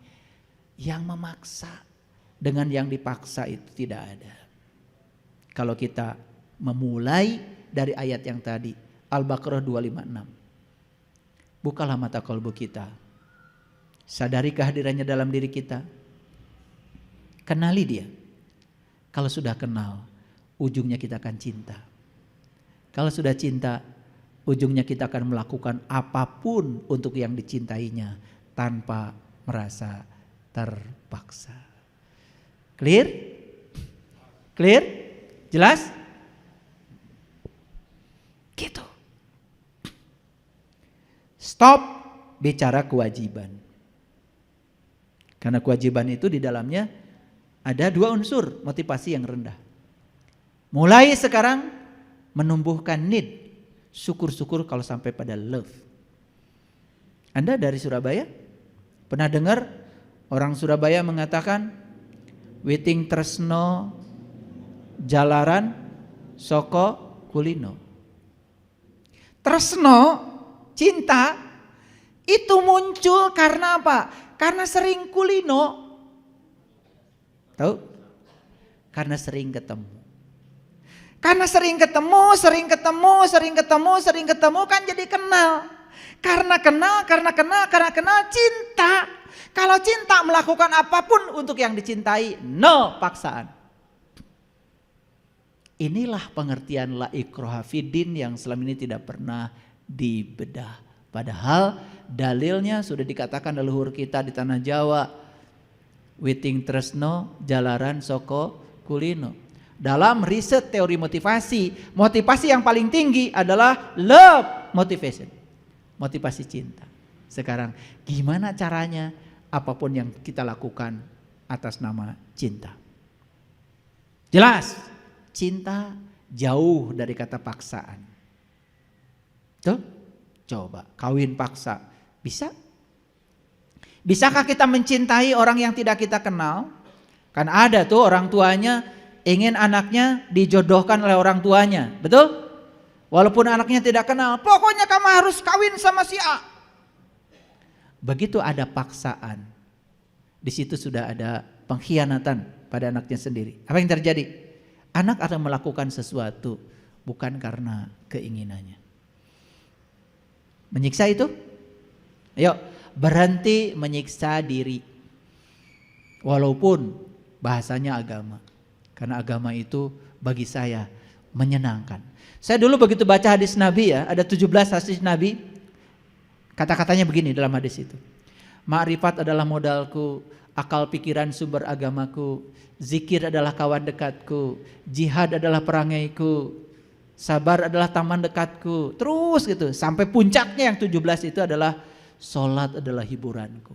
yang memaksa dengan yang dipaksa itu tidak ada. Kalau kita memulai dari ayat yang tadi, Al-Baqarah 256. bukalah mata kalbu kita. Sadari kehadirannya dalam diri kita. Kenali dia. Kalau sudah kenal, ujungnya kita akan cinta. Kalau sudah cinta, ujungnya kita akan melakukan apapun untuk yang dicintainya tanpa merasa terpaksa. Clear? Clear? Jelas? Gitu. Stop bicara kewajiban. Karena kewajiban itu di dalamnya ada dua unsur motivasi yang rendah. Mulai sekarang menumbuhkan need. Syukur-syukur kalau sampai pada love. Anda dari Surabaya? Pernah dengar orang Surabaya mengatakan Witing tresno jalaran soko kulino. Tresno, cinta itu muncul karena apa? Karena sering kulino. Tahu? Karena sering ketemu. Karena sering ketemu kan jadi kenal. Karena kenal cinta. Kalau cinta melakukan apapun untuk yang dicintai, no paksaan. Inilah pengertian la ikraha fiddin yang selama ini tidak pernah dibedah. Padahal dalilnya sudah dikatakan leluhur kita di tanah Jawa. Witing tresno jalaran soko kulino. Dalam riset teori motivasi, motivasi yang paling tinggi adalah love motivation. Motivasi cinta. Sekarang gimana caranya apapun yang kita lakukan atas nama cinta? Jelas, cinta jauh dari kata paksaan. Tuh, coba kawin paksa, bisa? Bisakah kita mencintai orang yang tidak kita kenal? Kan ada tuh orang tuanya ingin anaknya dijodohkan oleh orang tuanya, betul? Walaupun anaknya tidak kenal, pokoknya kamu harus kawin sama si A. Begitu ada paksaan, di situ sudah ada pengkhianatan pada anaknya sendiri. Apa yang terjadi? Anak akan melakukan sesuatu bukan karena keinginannya. Menyiksa itu? Ayo, berhenti menyiksa diri. Walaupun bahasanya agama. Karena agama itu bagi saya menyenangkan. Saya dulu begitu baca hadis Nabi ya, ada 17 hadis Nabi. Kata-katanya begini dalam hadis itu. Ma'rifat adalah modalku, akal pikiran sumber agamaku, zikir adalah kawan dekatku, jihad adalah perangaiku, sabar adalah taman dekatku. Terus gitu, sampai puncaknya yang 17 itu adalah sholat adalah hiburanku.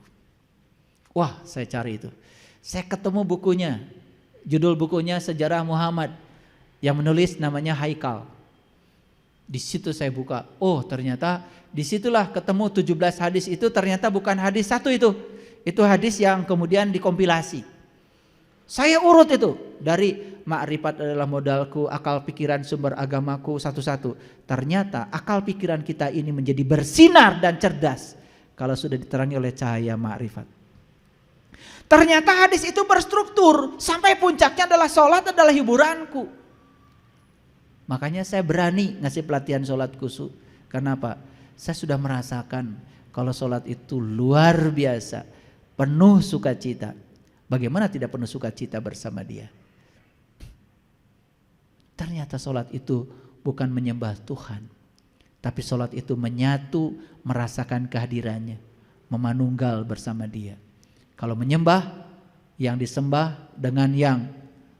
Wah, saya cari itu. Saya ketemu bukunya. Judul bukunya Sejarah Muhammad. Yang menulis namanya Haikal. Di situ saya buka. Oh, ternyata disitulah ketemu 17 hadis itu ternyata bukan hadis satu itu. Itu hadis yang kemudian dikompilasi. Saya urut itu dari ma'rifat adalah modalku, akal pikiran sumber agamaku satu-satu. Ternyata akal pikiran kita ini menjadi bersinar dan cerdas kalau sudah diterangi oleh cahaya ma'rifat. Ternyata hadis itu berstruktur sampai puncaknya adalah sholat adalah hiburanku. Makanya saya berani ngasih pelatihan sholat khusyuk. Kenapa? Saya sudah merasakan kalau sholat itu luar biasa, penuh sukacita. Bagaimana tidak penuh sukacita bersama dia? Ternyata sholat itu bukan menyembah Tuhan, tapi sholat itu menyatu, merasakan kehadirannya, memanunggal bersama dia. Kalau menyembah, yang disembah dengan yang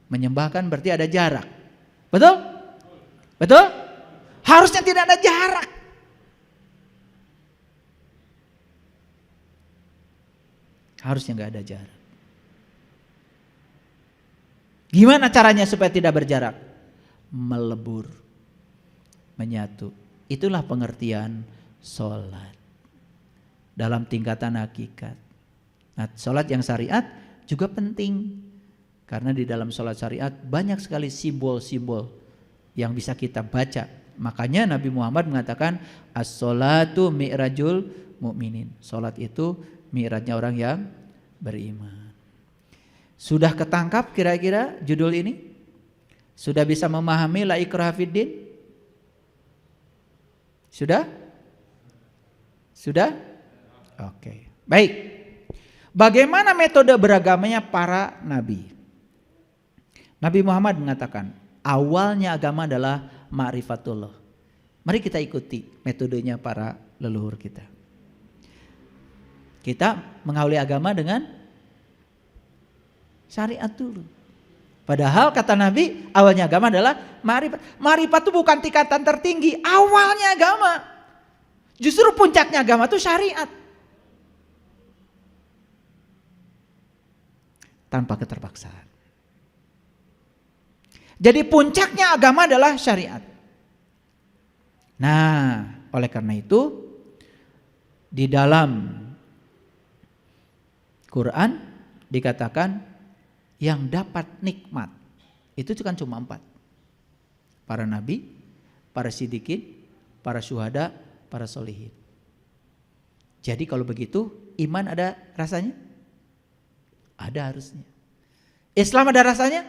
menyembahkan berarti ada jarak. Betul? Betul? Harusnya tidak ada jarak. Harusnya nggak ada jarak. Gimana caranya supaya tidak berjarak? Melebur, menyatu. Itulah pengertian sholat dalam tingkatan hakikat. Nah, sholat yang syariat juga penting karena di dalam sholat syariat banyak sekali simbol-simbol yang bisa kita baca. Makanya Nabi Muhammad mengatakan as-sholatu mi'rajul mu'minin. Sholat itu mi'rajnya orang yang beriman. Sudah ketangkap kira-kira judul ini? Sudah bisa memahami la ikraha fiddin? Sudah? Sudah? Oke. Baik. Bagaimana metode beragamanya para nabi? Nabi Muhammad mengatakan, awalnya agama adalah ma'rifatullah. Mari kita ikuti metodenya para leluhur kita. Kita mengawali agama dengan syariat dulu. Padahal kata Nabi, awalnya agama adalah ma'rifat. Ma'rifat itu bukan tingkatan tertinggi, awalnya agama. Justru puncaknya agama itu syariat. Tanpa keterpaksaan. Jadi puncaknya agama adalah syariat. Nah, oleh karena itu di dalam Quran dikatakan yang dapat nikmat itu kan cuma 4. Para nabi, para siddiqin, para syuhada, para solihin. Jadi kalau begitu iman ada rasanya? Ada harusnya. Islam ada rasanya?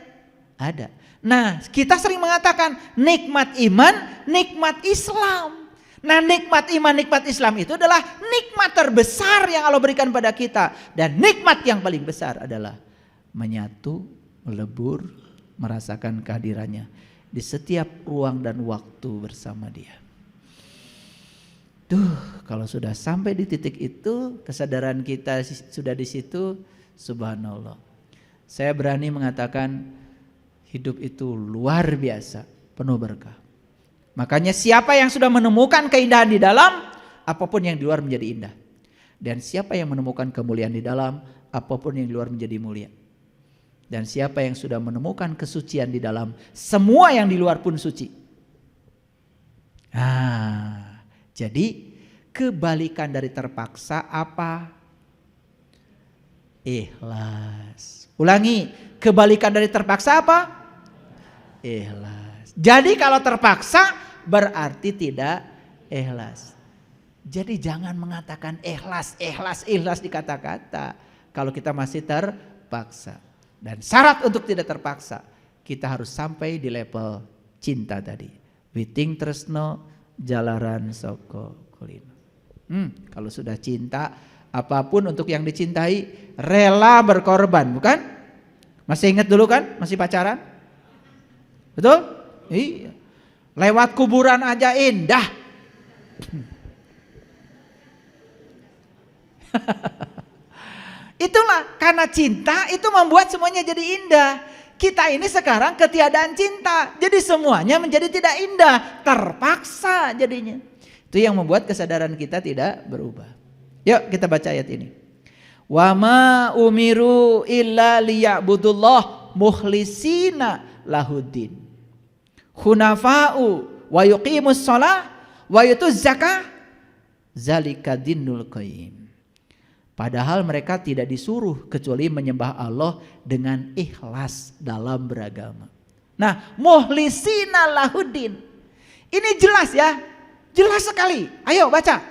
Ada. Nah, kita sering mengatakan nikmat iman, nikmat Islam. Nah, nikmat iman, nikmat Islam itu adalah nikmat terbesar yang Allah berikan pada kita. Dan nikmat yang paling besar adalah menyatu, melebur, merasakan kehadirannya di setiap ruang dan waktu bersama Dia. Kalau sudah sampai di titik itu, kesadaran kita sudah di situ, subhanallah. Saya berani mengatakan hidup itu luar biasa, penuh berkah. Makanya siapa yang sudah menemukan keindahan di dalam, apapun yang di luar menjadi indah. Dan siapa yang menemukan kemuliaan di dalam, apapun yang di luar menjadi mulia. Dan siapa yang sudah menemukan kesucian di dalam, semua yang di luar pun suci. Nah, jadi kebalikan dari terpaksa apa? Ikhlas. Ulangi, kebalikan dari terpaksa apa? Ikhlas. Jadi kalau terpaksa berarti tidak ikhlas. Jadi jangan mengatakan ikhlas di kata-kata kalau kita masih terpaksa. Dan syarat untuk tidak terpaksa, kita harus sampai di level cinta tadi. Witing tresno jalaran soko kulino. Kalau sudah cinta, apapun untuk yang dicintai rela berkorban, bukan? Masih ingat dulu kan? Masih pacaran? Betul? Iya. Lewat kuburan aja indah. Itulah karena cinta itu membuat semuanya jadi indah. Kita ini sekarang ketiadaan cinta, jadi semuanya menjadi tidak indah, terpaksa jadinya. Itu yang membuat kesadaran kita tidak berubah. Yuk kita baca ayat ini. Wa ma umiru illa liya'budullah mukhlisina lahuddin. Hunafa'u wa yuqimus shalah wa yutuz zakah zalika dinul qayyim. Padahal mereka tidak disuruh kecuali menyembah Allah dengan ikhlas dalam beragama. Nah, mukhlisina lahuddin. Ini jelas ya. Jelas sekali. Ayo baca.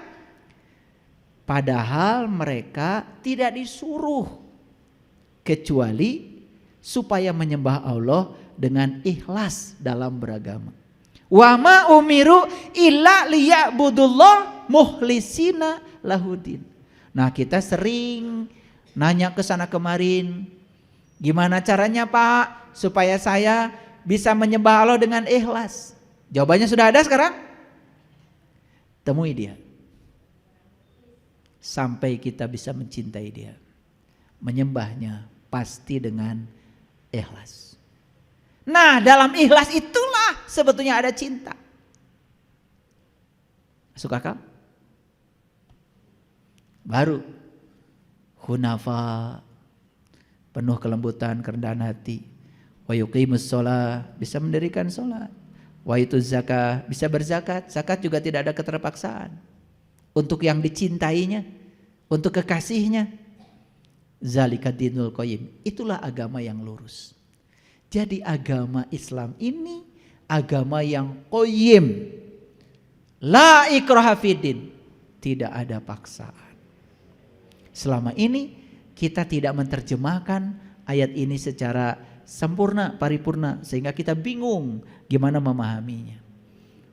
Padahal mereka tidak disuruh kecuali supaya menyembah Allah dengan ikhlas dalam beragama. Wa ma umiru illa liya'budullah mukhlisina lahuddin. Nah, kita sering nanya ke sana kemarin, gimana caranya Pak supaya saya bisa menyembah Allah dengan ikhlas? Jawabannya sudah ada sekarang? Temui Dia. Sampai kita bisa mencintai Dia. Menyembahnya pasti dengan ikhlas. Nah, dalam ikhlas itulah sebetulnya ada cinta. Masuk akal? Baru hunafa, penuh kelembutan, kerendahan hati. Wa yuqimus shalah, bisa mendirikan salat. Wa yutuz zakah, bisa berzakat. Zakat juga tidak ada keterpaksaan. Untuk yang dicintainya, untuk kekasihnya. Zalika dinul qayyim. Itulah agama yang lurus. Jadi agama Islam ini agama yang qayyim. La ikraha fiddin. Tidak ada paksaan. Selama ini kita tidak menerjemahkan ayat ini secara sempurna, paripurna, sehingga kita bingung gimana memahaminya.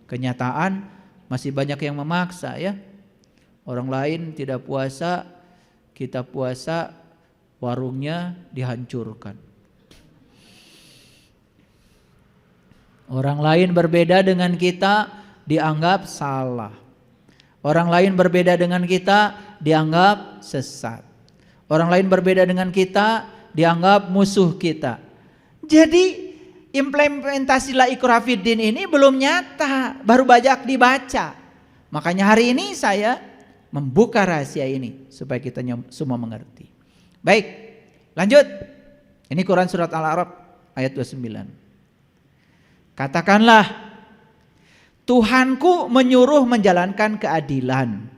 Kenyataan masih banyak yang memaksa ya. Orang lain tidak puasa, kita puasa, warungnya dihancurkan. Orang lain berbeda dengan kita, dianggap salah. Orang lain berbeda dengan kita, dianggap sesat. Orang lain berbeda dengan kita, dianggap musuh kita. Jadi implementasi la ikraha fiddin ini belum nyata, baru banyak dibaca. Makanya hari ini saya membuka rahasia ini supaya kita semua mengerti. Baik, lanjut. Ini Quran surat Al-A'raf ayat 29. Katakanlah, Tuhanku menyuruh menjalankan keadilan.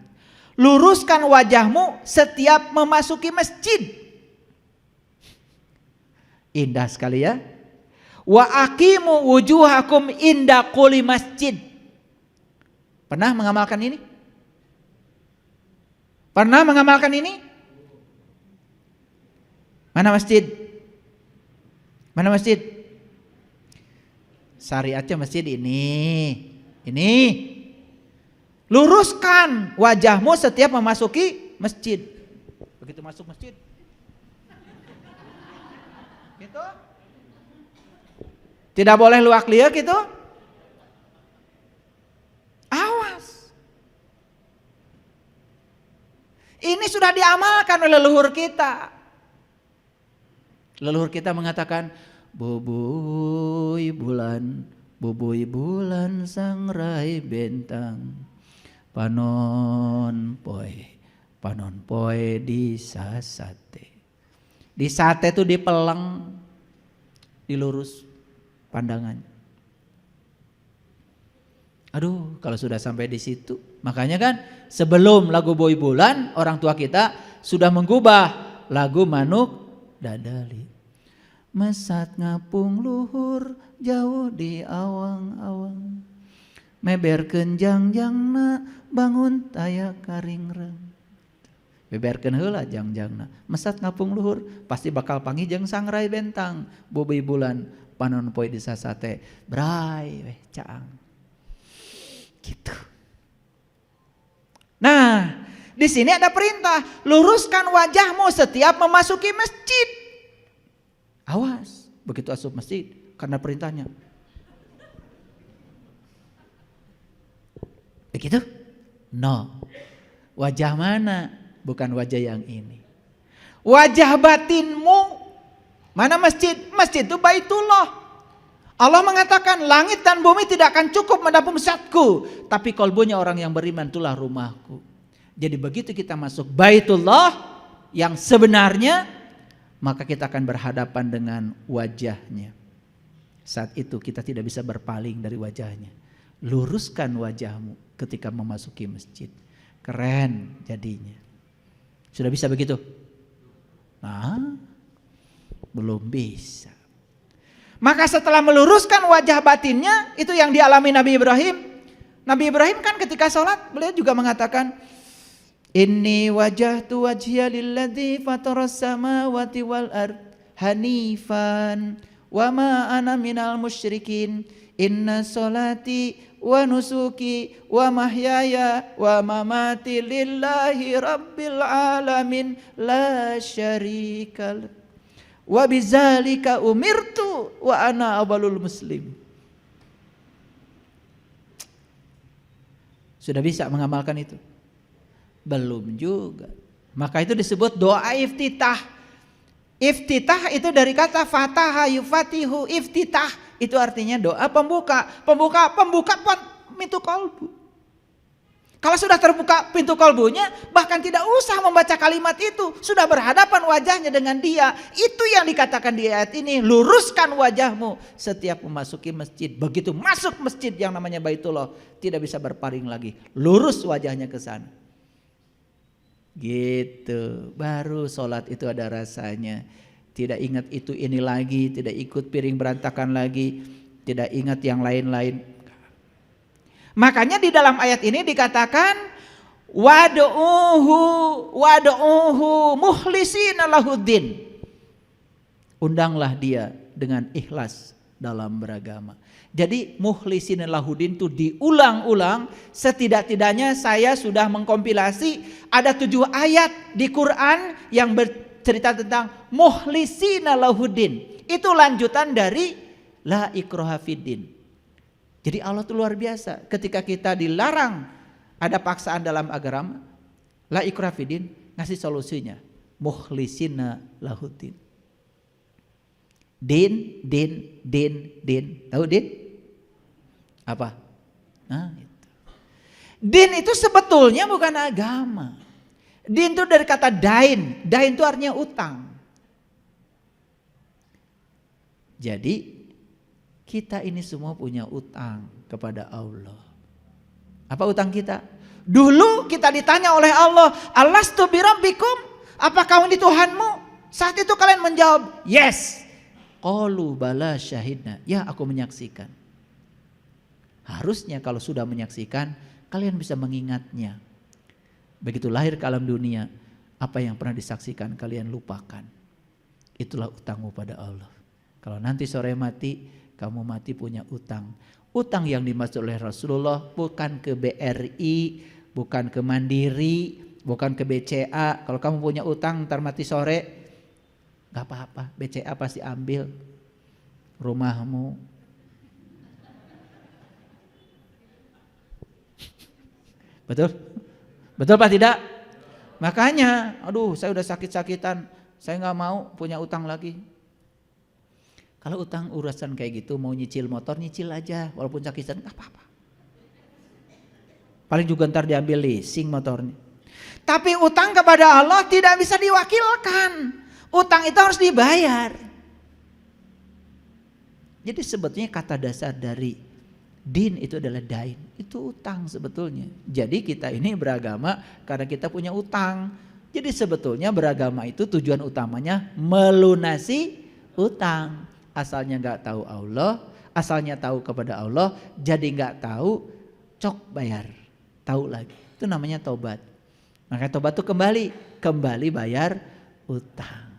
Luruskan wajahmu setiap memasuki masjid. Indah sekali ya. Wa aqimu wujuhakum inda kulli masjid. Pernah mengamalkan ini? Pernah mengamalkan ini? Mana masjid? Mana masjid? Syariatnya masjid ini. Ini. Luruskan wajahmu setiap memasuki masjid. Begitu masuk masjid. Gitu. Tidak boleh luak liak gitu. Awas. Ini sudah diamalkan oleh leluhur kita. Leluhur kita mengatakan, bubui bulan sangrai bentang. Panon poe di sate. Di sate itu dipelang, dilurus pandangannya. Aduh, kalau sudah sampai di situ, makanya kan sebelum lagu Boy Bulan, orang tua kita sudah menggubah lagu Manuk Dadali. Mesat ngapung luhur jauh di awang-awang. Meberkeun jangjangna bangun taya karingreng. Beberkeun heula jangjangna. Mesat ngapung luhur pasti bakal panggih jeung sangrai bentang. Bobi bulan panon poe di sasate. Brai weh caang. Gitu. Nah, di sini ada perintah, luruskan wajahmu setiap memasuki masjid. Awas, begitu asup masjid karena perintahnya. Begitu? No. Wajah mana? Bukan wajah yang ini. Wajah batinmu. Mana masjid? Masjid itu Baitullah. Allah mengatakan langit dan bumi tidak akan cukup menampung zatku, tapi kolbunya orang yang beriman itulah rumahku. Jadi begitu kita masuk Baitullah yang sebenarnya, maka kita akan berhadapan dengan wajahnya. Saat itu kita tidak bisa berpaling dari wajahnya. Luruskan wajahmu ketika memasuki masjid. Keren jadinya. Sudah bisa begitu? Nah, belum bisa. Maka setelah meluruskan wajah batinnya, itu yang dialami Nabi Ibrahim. Nabi Ibrahim kan ketika sholat, beliau juga mengatakan, Inni wajahtu wajhiya lilladzi fataras samawati wal ard hanifan wa ma ana minal musyrikin. Inna sholati wa nusuki wa mahyaya wa mamati lillahi rabbil alamin la syarikal wa bizalika umirtu wa ana awwalul muslim. Sudah bisa mengamalkan itu? Belum juga. Maka itu disebut doa iftitah. Iftitah itu dari kata fataha yufatihu. Iftitah itu artinya doa pembuka. Pembuka pintu kolbu. Kalau sudah terbuka pintu kolbunya, bahkan tidak usah membaca kalimat itu, sudah berhadapan wajahnya dengan dia. Itu yang dikatakan di ayat ini, luruskan wajahmu setiap memasuki masjid. Begitu masuk masjid yang namanya Baitullah, tidak bisa berpaling lagi. Lurus wajahnya ke sana. Gitu, baru sholat itu ada rasanya. Tidak ingat itu ini lagi, tidak ikut piring berantakan lagi, tidak ingat yang lain-lain. Makanya di dalam ayat ini dikatakan wad'uhu mukhlisina lahuddin. Undanglah dia dengan ikhlas dalam beragama. Jadi mukhlisin lahudin itu diulang-ulang. Setidak-tidaknya saya sudah mengkompilasi ada 7 ayat di Quran yang bercerita tentang mukhlisin lahudin. Itu lanjutan dari la ikraha fiddin. Jadi Allah itu luar biasa. Ketika kita dilarang ada paksaan dalam agama, la ikraha fiddin ngasih solusinya. Mukhlisina lahudin. Din. Tahu din? Apa? Nah, itu. Din itu sebetulnya bukan agama. Din itu dari kata dain. Dain itu artinya utang. Jadi kita ini semua punya utang kepada Allah. Apa utang kita? Dulu kita ditanya oleh Allah, Alastu birabbikum? Apakah ini Tuhanmu? Saat itu kalian menjawab, yes. Qalu bala syahidna. Ya, aku menyaksikan. Harusnya kalau sudah menyaksikan, kalian bisa mengingatnya. Begitu lahir ke alam dunia, apa yang pernah disaksikan kalian lupakan. Itulah utangmu pada Allah. Kalau nanti sore mati, kamu mati punya utang. Utang yang dimaksud oleh Rasulullah bukan ke BRI, bukan ke Mandiri, bukan ke BCA. Kalau kamu punya utang ntar mati sore, gak apa-apa, BCA pasti ambil rumahmu. Betul? Betul Pak tidak? Makanya, aduh saya udah sakit-sakitan, saya gak mau punya utang lagi. Kalau utang urusan kayak gitu, mau nyicil motor, nyicil aja. Walaupun sakit-sakitan, gak apa-apa. Paling juga ntar diambil leasing motornya. Tapi utang kepada Allah tidak bisa diwakilkan. Utang itu harus dibayar. Jadi sebetulnya kata dasar dari din itu adalah dain. Itu utang sebetulnya. Jadi kita ini beragama karena kita punya utang. Jadi sebetulnya beragama itu tujuan utamanya melunasi utang. Asalnya gak tahu Allah, asalnya tahu kepada Allah, jadi gak tahu, cok bayar. Tahu lagi. Itu namanya tobat. Makanya tobat itu kembali bayar utang.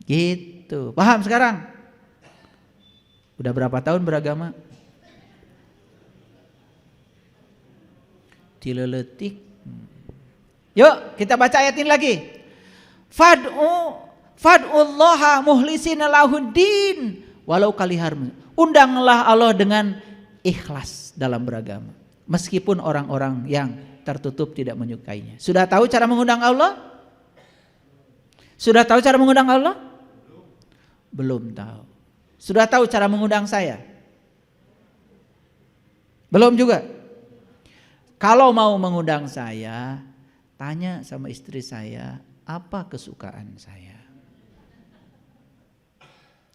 Gitu. Paham sekarang? Udah berapa tahun beragama? Tileletik. Yuk kita baca ayat ini lagi. Fad'ullaha muhlisina lahuddin walau kalihar. Undanglah Allah dengan ikhlas dalam beragama. Meskipun orang-orang yang tertutup tidak menyukainya. Sudah tahu cara mengundang Allah? Sudah tahu cara mengundang Allah? Belum tahu. Sudah tahu cara mengundang saya? Belum juga. Kalau mau mengundang saya, tanya sama istri saya, apa kesukaan saya?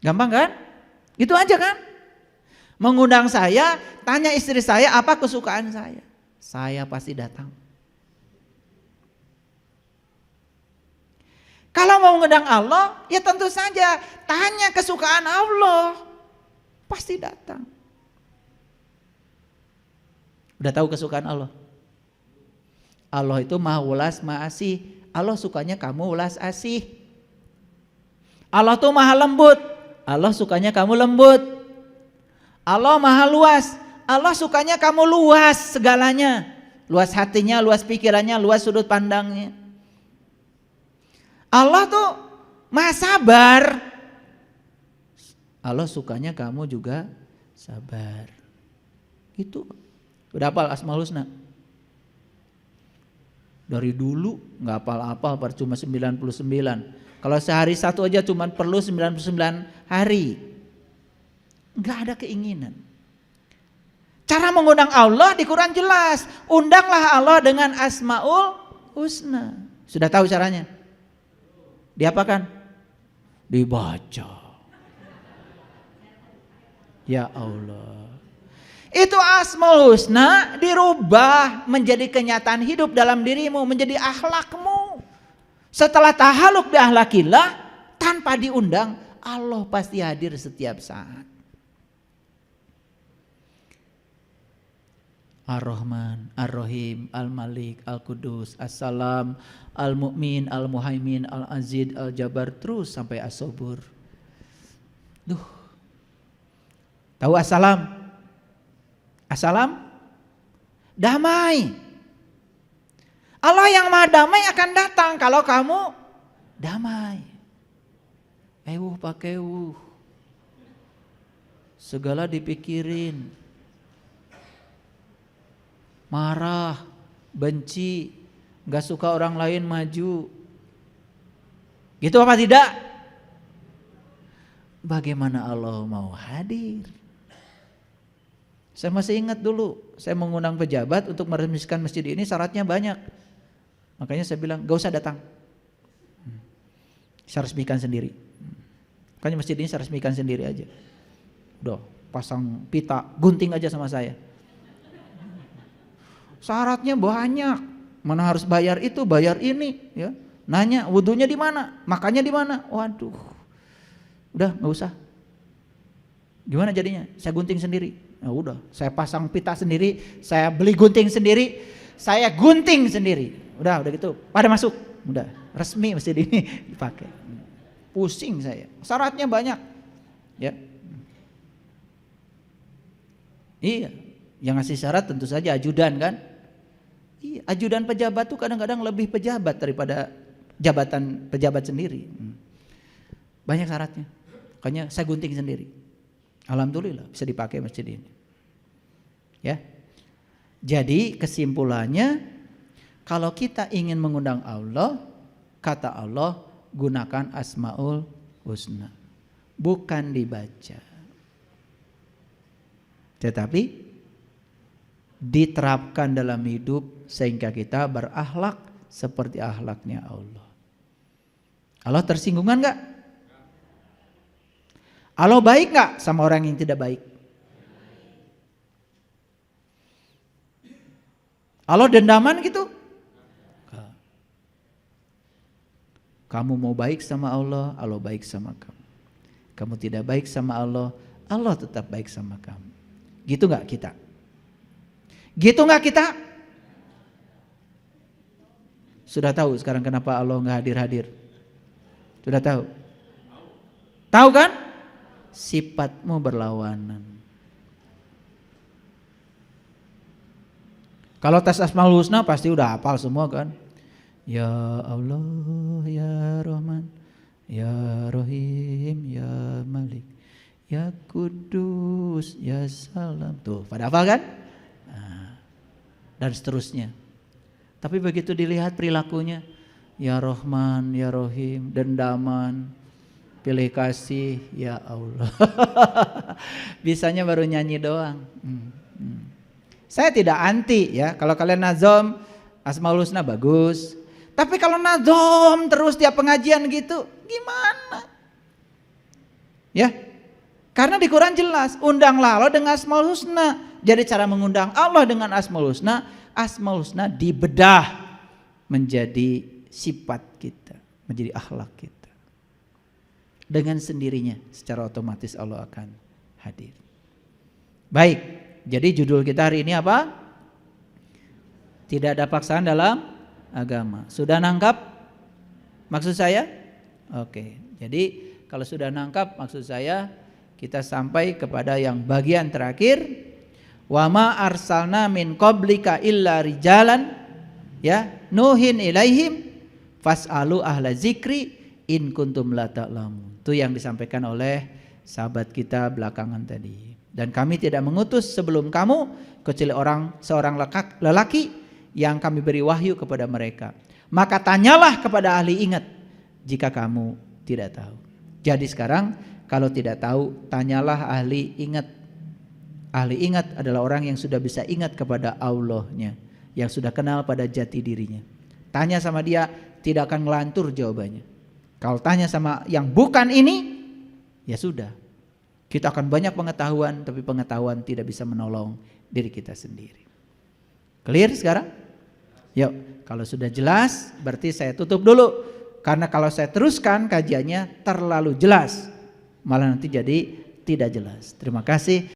Gampang kan? Itu aja kan? Mengundang saya, tanya istri saya apa kesukaan saya. Saya pasti datang. Kalau mau mengundang Allah, ya tentu saja tanya kesukaan Allah. Pasti datang. Udah tahu kesukaan Allah? Allah itu maha ulas, maha asih. Allah sukanya kamu ulas asih. Allah tuh maha lembut. Allah sukanya kamu lembut. Allah maha luas. Allah sukanya kamu luas segalanya. Luas hatinya, luas pikirannya, luas sudut pandangnya. Allah tuh maha sabar. Allah sukanya kamu juga sabar. Itu. Udah hafal Asmaul Husna? Dari dulu gak hafal-hafal, cuma 99. Kalau sehari satu aja cuma perlu 99 hari. Gak ada keinginan. Cara mengundang Allah di Quran jelas. Undanglah Allah dengan Asmaul Husna. Sudah tahu caranya? Diapakan? Dibaca. Ya Allah. Itu Asmaul Husna dirubah menjadi kenyataan hidup dalam dirimu, menjadi akhlakmu. Setelah tahaluk bi akhlakillah, tanpa diundang, Allah pasti hadir setiap saat. Ar-Rahman, Ar-Rahim, Al-Malik, Al-Qudus, As-Salam, Al-Mu'min, Al-Muhaimin, Al-Aziz, Al-Jabbar, terus sampai As-Sabur. Duh, Tahu assalam? Assalam? Damai. Allah yang maha damai akan datang kalau kamu damai. Pakai segala dipikirin. Marah, benci, gak suka orang lain maju. Gitu apa tidak? Bagaimana Allah mau hadir? Saya masih ingat dulu, saya mengundang pejabat untuk meresmikan masjid ini, syaratnya banyak. Makanya saya bilang, gak usah datang. Saya resmikan sendiri. Makanya masjid ini saya resmikan sendiri aja. Udah, pasang pita, gunting aja sama saya. Syaratnya banyak. Mana harus bayar itu, bayar ini, ya. Nanya wudunya di mana, makannya di mana. Waduh. Udah, nggak usah. Gimana jadinya? Saya gunting sendiri. Nah, udah, saya pasang pita sendiri, saya beli gunting sendiri, saya gunting sendiri. Udah gitu. Pada masuk. Udah, resmi masjid ini dipakai. Pusing saya. Syaratnya banyak. Ya. Iya, yang ngasih syarat tentu saja ajudan kan? Iya, ajudan pejabat tuh kadang-kadang lebih pejabat daripada jabatan pejabat sendiri. Banyak syaratnya. Makanya saya gunting sendiri. Alhamdulillah bisa dipakai masjid ini. Ya. Jadi kesimpulannya, kalau kita ingin mengundang Allah, kata Allah, gunakan Asmaul Husna. Bukan dibaca. Tetapi diterapkan dalam hidup sehingga kita berakhlak seperti akhlaknya Allah. Allah tersinggungan enggak? Allah baik enggak sama orang yang tidak baik? Allah dendaman gitu? Kamu mau baik sama Allah, Allah baik sama kamu. Kamu tidak baik sama Allah, Allah tetap baik sama kamu. Gitu enggak kita? Gitu enggak kita? Sudah tahu sekarang kenapa Allah enggak hadir-hadir? Sudah tahu? Tahu kan? Sifatmu berlawanan. Kalau tes Asmaul Husna pasti udah hafal semua kan? Ya Allah, ya Rahman, ya Rahim, ya Malik, ya Kudus, ya Salam. Tuh, pada hafal kan? Nah, dan seterusnya. Tapi begitu dilihat perilakunya, ya Rahman, ya Rahim, dendaman, pilih kasih, ya Allah. Bisanya baru nyanyi doang. Saya tidak anti ya, kalau kalian nazom Asmaul Husna bagus. Tapi kalau nazom terus tiap pengajian gitu, gimana? Ya, karena di Quran jelas, undanglah Allah dengan Asmaul Husna. Jadi cara mengundang Allah dengan Asmaul Husna dibedah menjadi sifat kita, menjadi akhlak kita. Dengan sendirinya, secara otomatis Allah akan hadir. Baik, jadi judul kita hari ini apa? Tidak ada paksaan dalam agama. Sudah nangkap maksud saya? Oke, jadi kalau sudah nangkap maksud saya, kita sampai kepada yang bagian terakhir. Wa ma arsalna min qablika illa rijalan, ya, nuhin ilaihim fas'alu ahla zikri in kuntum la ta'lamun. Itu yang disampaikan oleh sahabat kita belakangan tadi. Dan kami tidak mengutus sebelum kamu kecuali seorang lelaki yang kami beri wahyu kepada mereka. Maka tanyalah kepada ahli ingat jika kamu tidak tahu. Jadi sekarang kalau tidak tahu, tanyalah ahli ingat. Ahli ingat adalah orang yang sudah bisa ingat kepada Allahnya, yang sudah kenal pada jati dirinya. Tanya sama dia, tidak akan ngelantur jawabannya. Kalau tanya sama yang bukan ini, ya sudah. Kita akan banyak pengetahuan, tapi pengetahuan tidak bisa menolong diri kita sendiri. Clear sekarang? Yuk, kalau sudah jelas, berarti saya tutup dulu. Karena kalau saya teruskan kajiannya terlalu jelas, malah nanti jadi tidak jelas. Terima kasih.